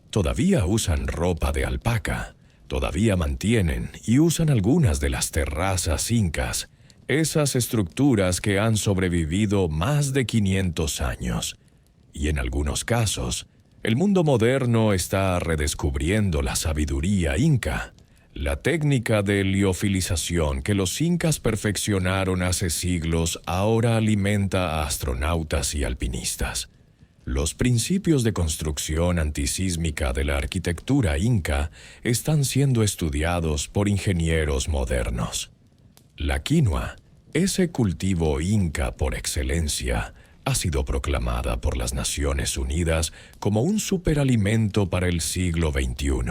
Todavía usan ropa de alpaca. Todavía mantienen y usan algunas de las terrazas incas, esas estructuras que han sobrevivido más de 500 años. Y en algunos casos, el mundo moderno está redescubriendo la sabiduría inca, la técnica de liofilización que los incas perfeccionaron hace siglos ahora alimenta a astronautas y alpinistas. Los principios de construcción antisísmica de la arquitectura inca están siendo estudiados por ingenieros modernos. La quinoa, ese cultivo inca por excelencia, ha sido proclamada por las Naciones Unidas como un superalimento para el siglo XXI.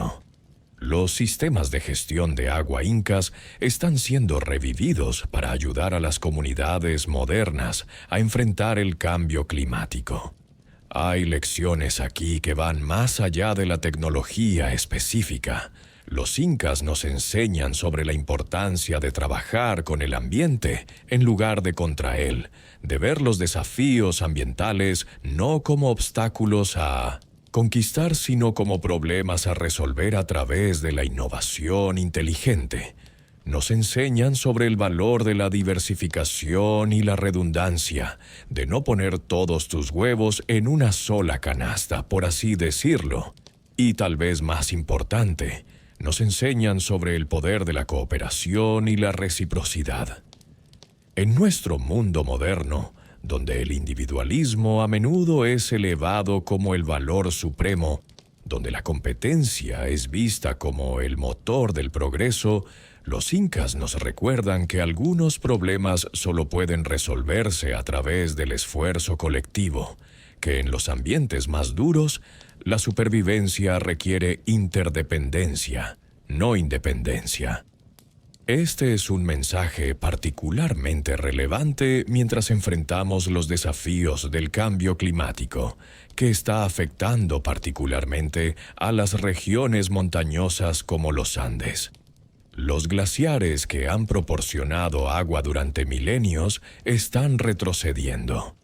Los sistemas de gestión de agua incas están siendo revividos para ayudar a las comunidades modernas a enfrentar el cambio climático. Hay lecciones aquí que van más allá de la tecnología específica. Los incas nos enseñan sobre la importancia de trabajar con el ambiente en lugar de contra él, de ver los desafíos ambientales no como obstáculos a conquistar, sino como problemas a resolver a través de la innovación inteligente. Nos enseñan sobre el valor de la diversificación y la redundancia, de no poner todos tus huevos en una sola canasta, por así decirlo. Y tal vez más importante, nos enseñan sobre el poder de la cooperación y la reciprocidad. En nuestro mundo moderno, donde el individualismo a menudo es elevado como el valor supremo, donde la competencia es vista como el motor del progreso, los incas nos recuerdan que algunos problemas solo pueden resolverse a través del esfuerzo colectivo, que en los ambientes más duros, la supervivencia requiere interdependencia, no independencia. Este es un mensaje particularmente relevante mientras enfrentamos los desafíos del cambio climático, que está afectando particularmente a las regiones montañosas como los Andes. Los glaciares que han proporcionado agua durante milenios están retrocediendo.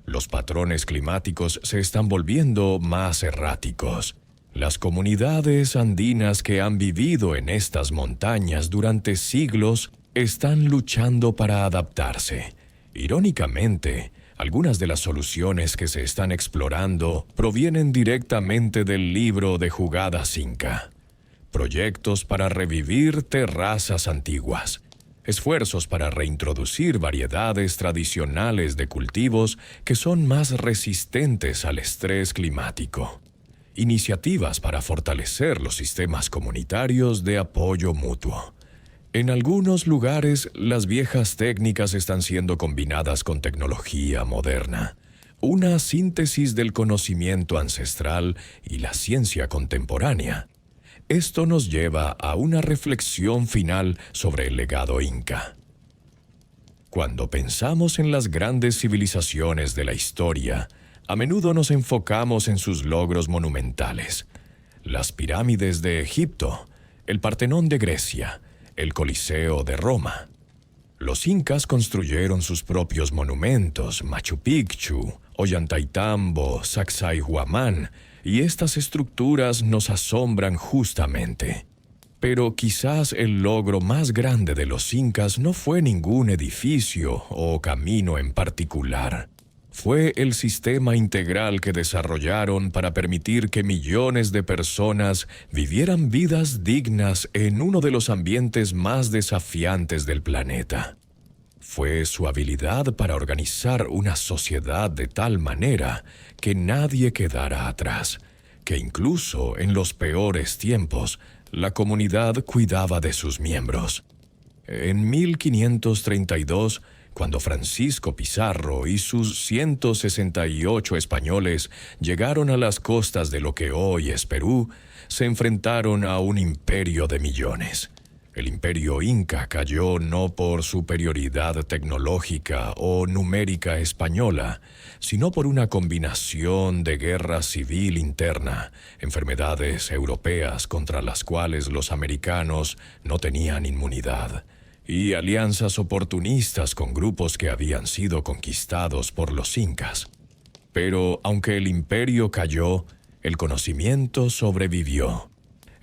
Los patrones climáticos se están volviendo más erráticos. Las comunidades andinas que han vivido en estas montañas durante siglos están luchando para adaptarse. Irónicamente, algunas de las soluciones que se están explorando provienen directamente del libro de jugadas inca. Proyectos para revivir terrazas antiguas, esfuerzos para reintroducir variedades tradicionales de cultivos que son más resistentes al estrés climático, iniciativas para fortalecer los sistemas comunitarios de apoyo mutuo. En algunos lugares, las viejas técnicas están siendo combinadas con tecnología moderna, una síntesis del conocimiento ancestral y la ciencia contemporánea. Esto nos lleva a una reflexión final sobre el legado inca. Cuando pensamos en las grandes civilizaciones de la historia, a menudo nos enfocamos en sus logros monumentales. Las pirámides de Egipto, el Partenón de Grecia, el Coliseo de Roma. Los incas construyeron sus propios monumentos, Machu Picchu, Ollantaytambo, Sacsayhuamán, y estas estructuras nos asombran justamente. Pero quizás el logro más grande de los incas no fue ningún edificio o camino en particular. Fue el sistema integral que desarrollaron para permitir que millones de personas vivieran vidas dignas en uno de los ambientes más desafiantes del planeta. Fue su habilidad para organizar una sociedad de tal manera que nadie quedara atrás, que incluso en los peores tiempos, la comunidad cuidaba de sus miembros. En 1532, cuando Francisco Pizarro y sus 168 españoles llegaron a las costas de lo que hoy es Perú, se enfrentaron a un imperio de millones. El imperio inca cayó no por superioridad tecnológica o numérica española, sino por una combinación de guerra civil interna, enfermedades europeas contra las cuales los americanos no tenían inmunidad, y alianzas oportunistas con grupos que habían sido conquistados por los incas. Pero aunque el imperio cayó, el conocimiento sobrevivió,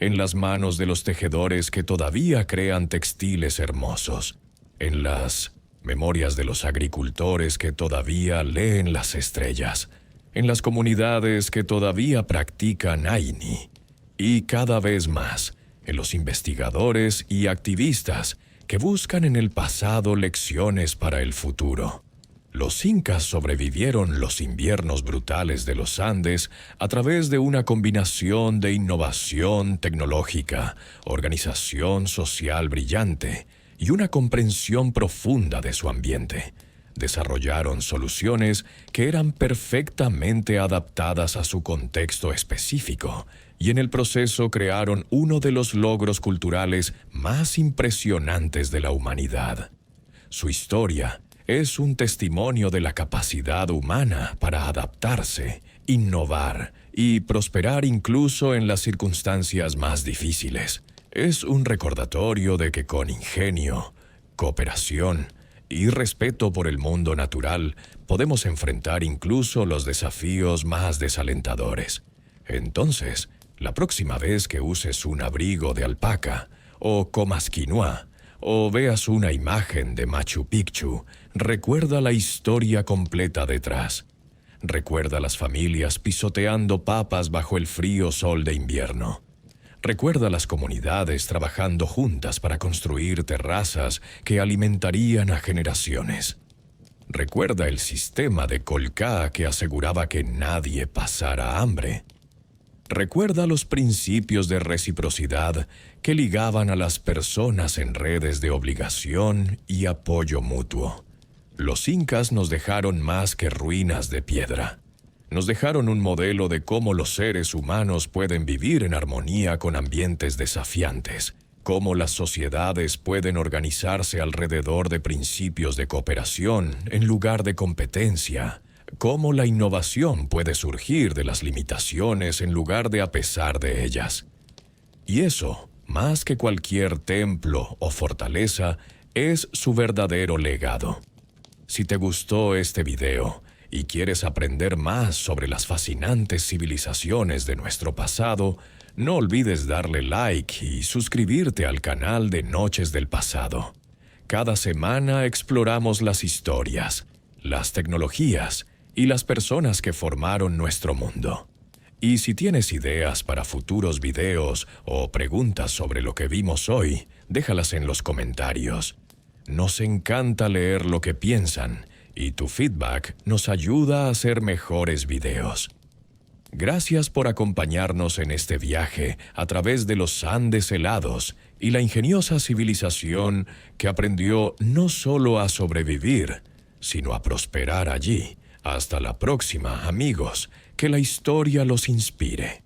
en las manos de los tejedores que todavía crean textiles hermosos, en las memorias de los agricultores que todavía leen las estrellas, en las comunidades que todavía practican Aini, y cada vez más en los investigadores y activistas que buscan en el pasado lecciones para el futuro. Los incas sobrevivieron los inviernos brutales de los Andes a través de una combinación de innovación tecnológica, organización social brillante y una comprensión profunda de su ambiente. Desarrollaron soluciones que eran perfectamente adaptadas a su contexto específico y en el proceso crearon uno de los logros culturales más impresionantes de la humanidad. Su historia es un testimonio de la capacidad humana para adaptarse, innovar y prosperar incluso en las circunstancias más difíciles. Es un recordatorio de que con ingenio, cooperación y respeto por el mundo natural podemos enfrentar incluso los desafíos más desalentadores. Entonces, la próxima vez que uses un abrigo de alpaca, o comas quinoa, o veas una imagen de Machu Picchu, recuerda la historia completa detrás. Recuerda las familias pisoteando papas bajo el frío sol de invierno. Recuerda las comunidades trabajando juntas para construir terrazas que alimentarían a generaciones. Recuerda el sistema de Colca que aseguraba que nadie pasara hambre. Recuerda los principios de reciprocidad que ligaban a las personas en redes de obligación y apoyo mutuo. Los incas nos dejaron más que ruinas de piedra. Nos dejaron un modelo de cómo los seres humanos pueden vivir en armonía con ambientes desafiantes, cómo las sociedades pueden organizarse alrededor de principios de cooperación en lugar de competencia, cómo la innovación puede surgir de las limitaciones en lugar de a pesar de ellas. Y eso, más que cualquier templo o fortaleza, es su verdadero legado. Si te gustó este video y quieres aprender más sobre las fascinantes civilizaciones de nuestro pasado, no olvides darle like y suscribirte al canal de Noches del Pasado. Cada semana exploramos las historias, las tecnologías y las personas que formaron nuestro mundo. Y si tienes ideas para futuros videos o preguntas sobre lo que vimos hoy, déjalas en los comentarios. Nos encanta leer lo que piensan y tu feedback nos ayuda a hacer mejores videos. Gracias por acompañarnos en este viaje a través de los Andes helados y la ingeniosa civilización que aprendió no solo a sobrevivir, sino a prosperar allí. Hasta la próxima, amigos. Que la historia los inspire.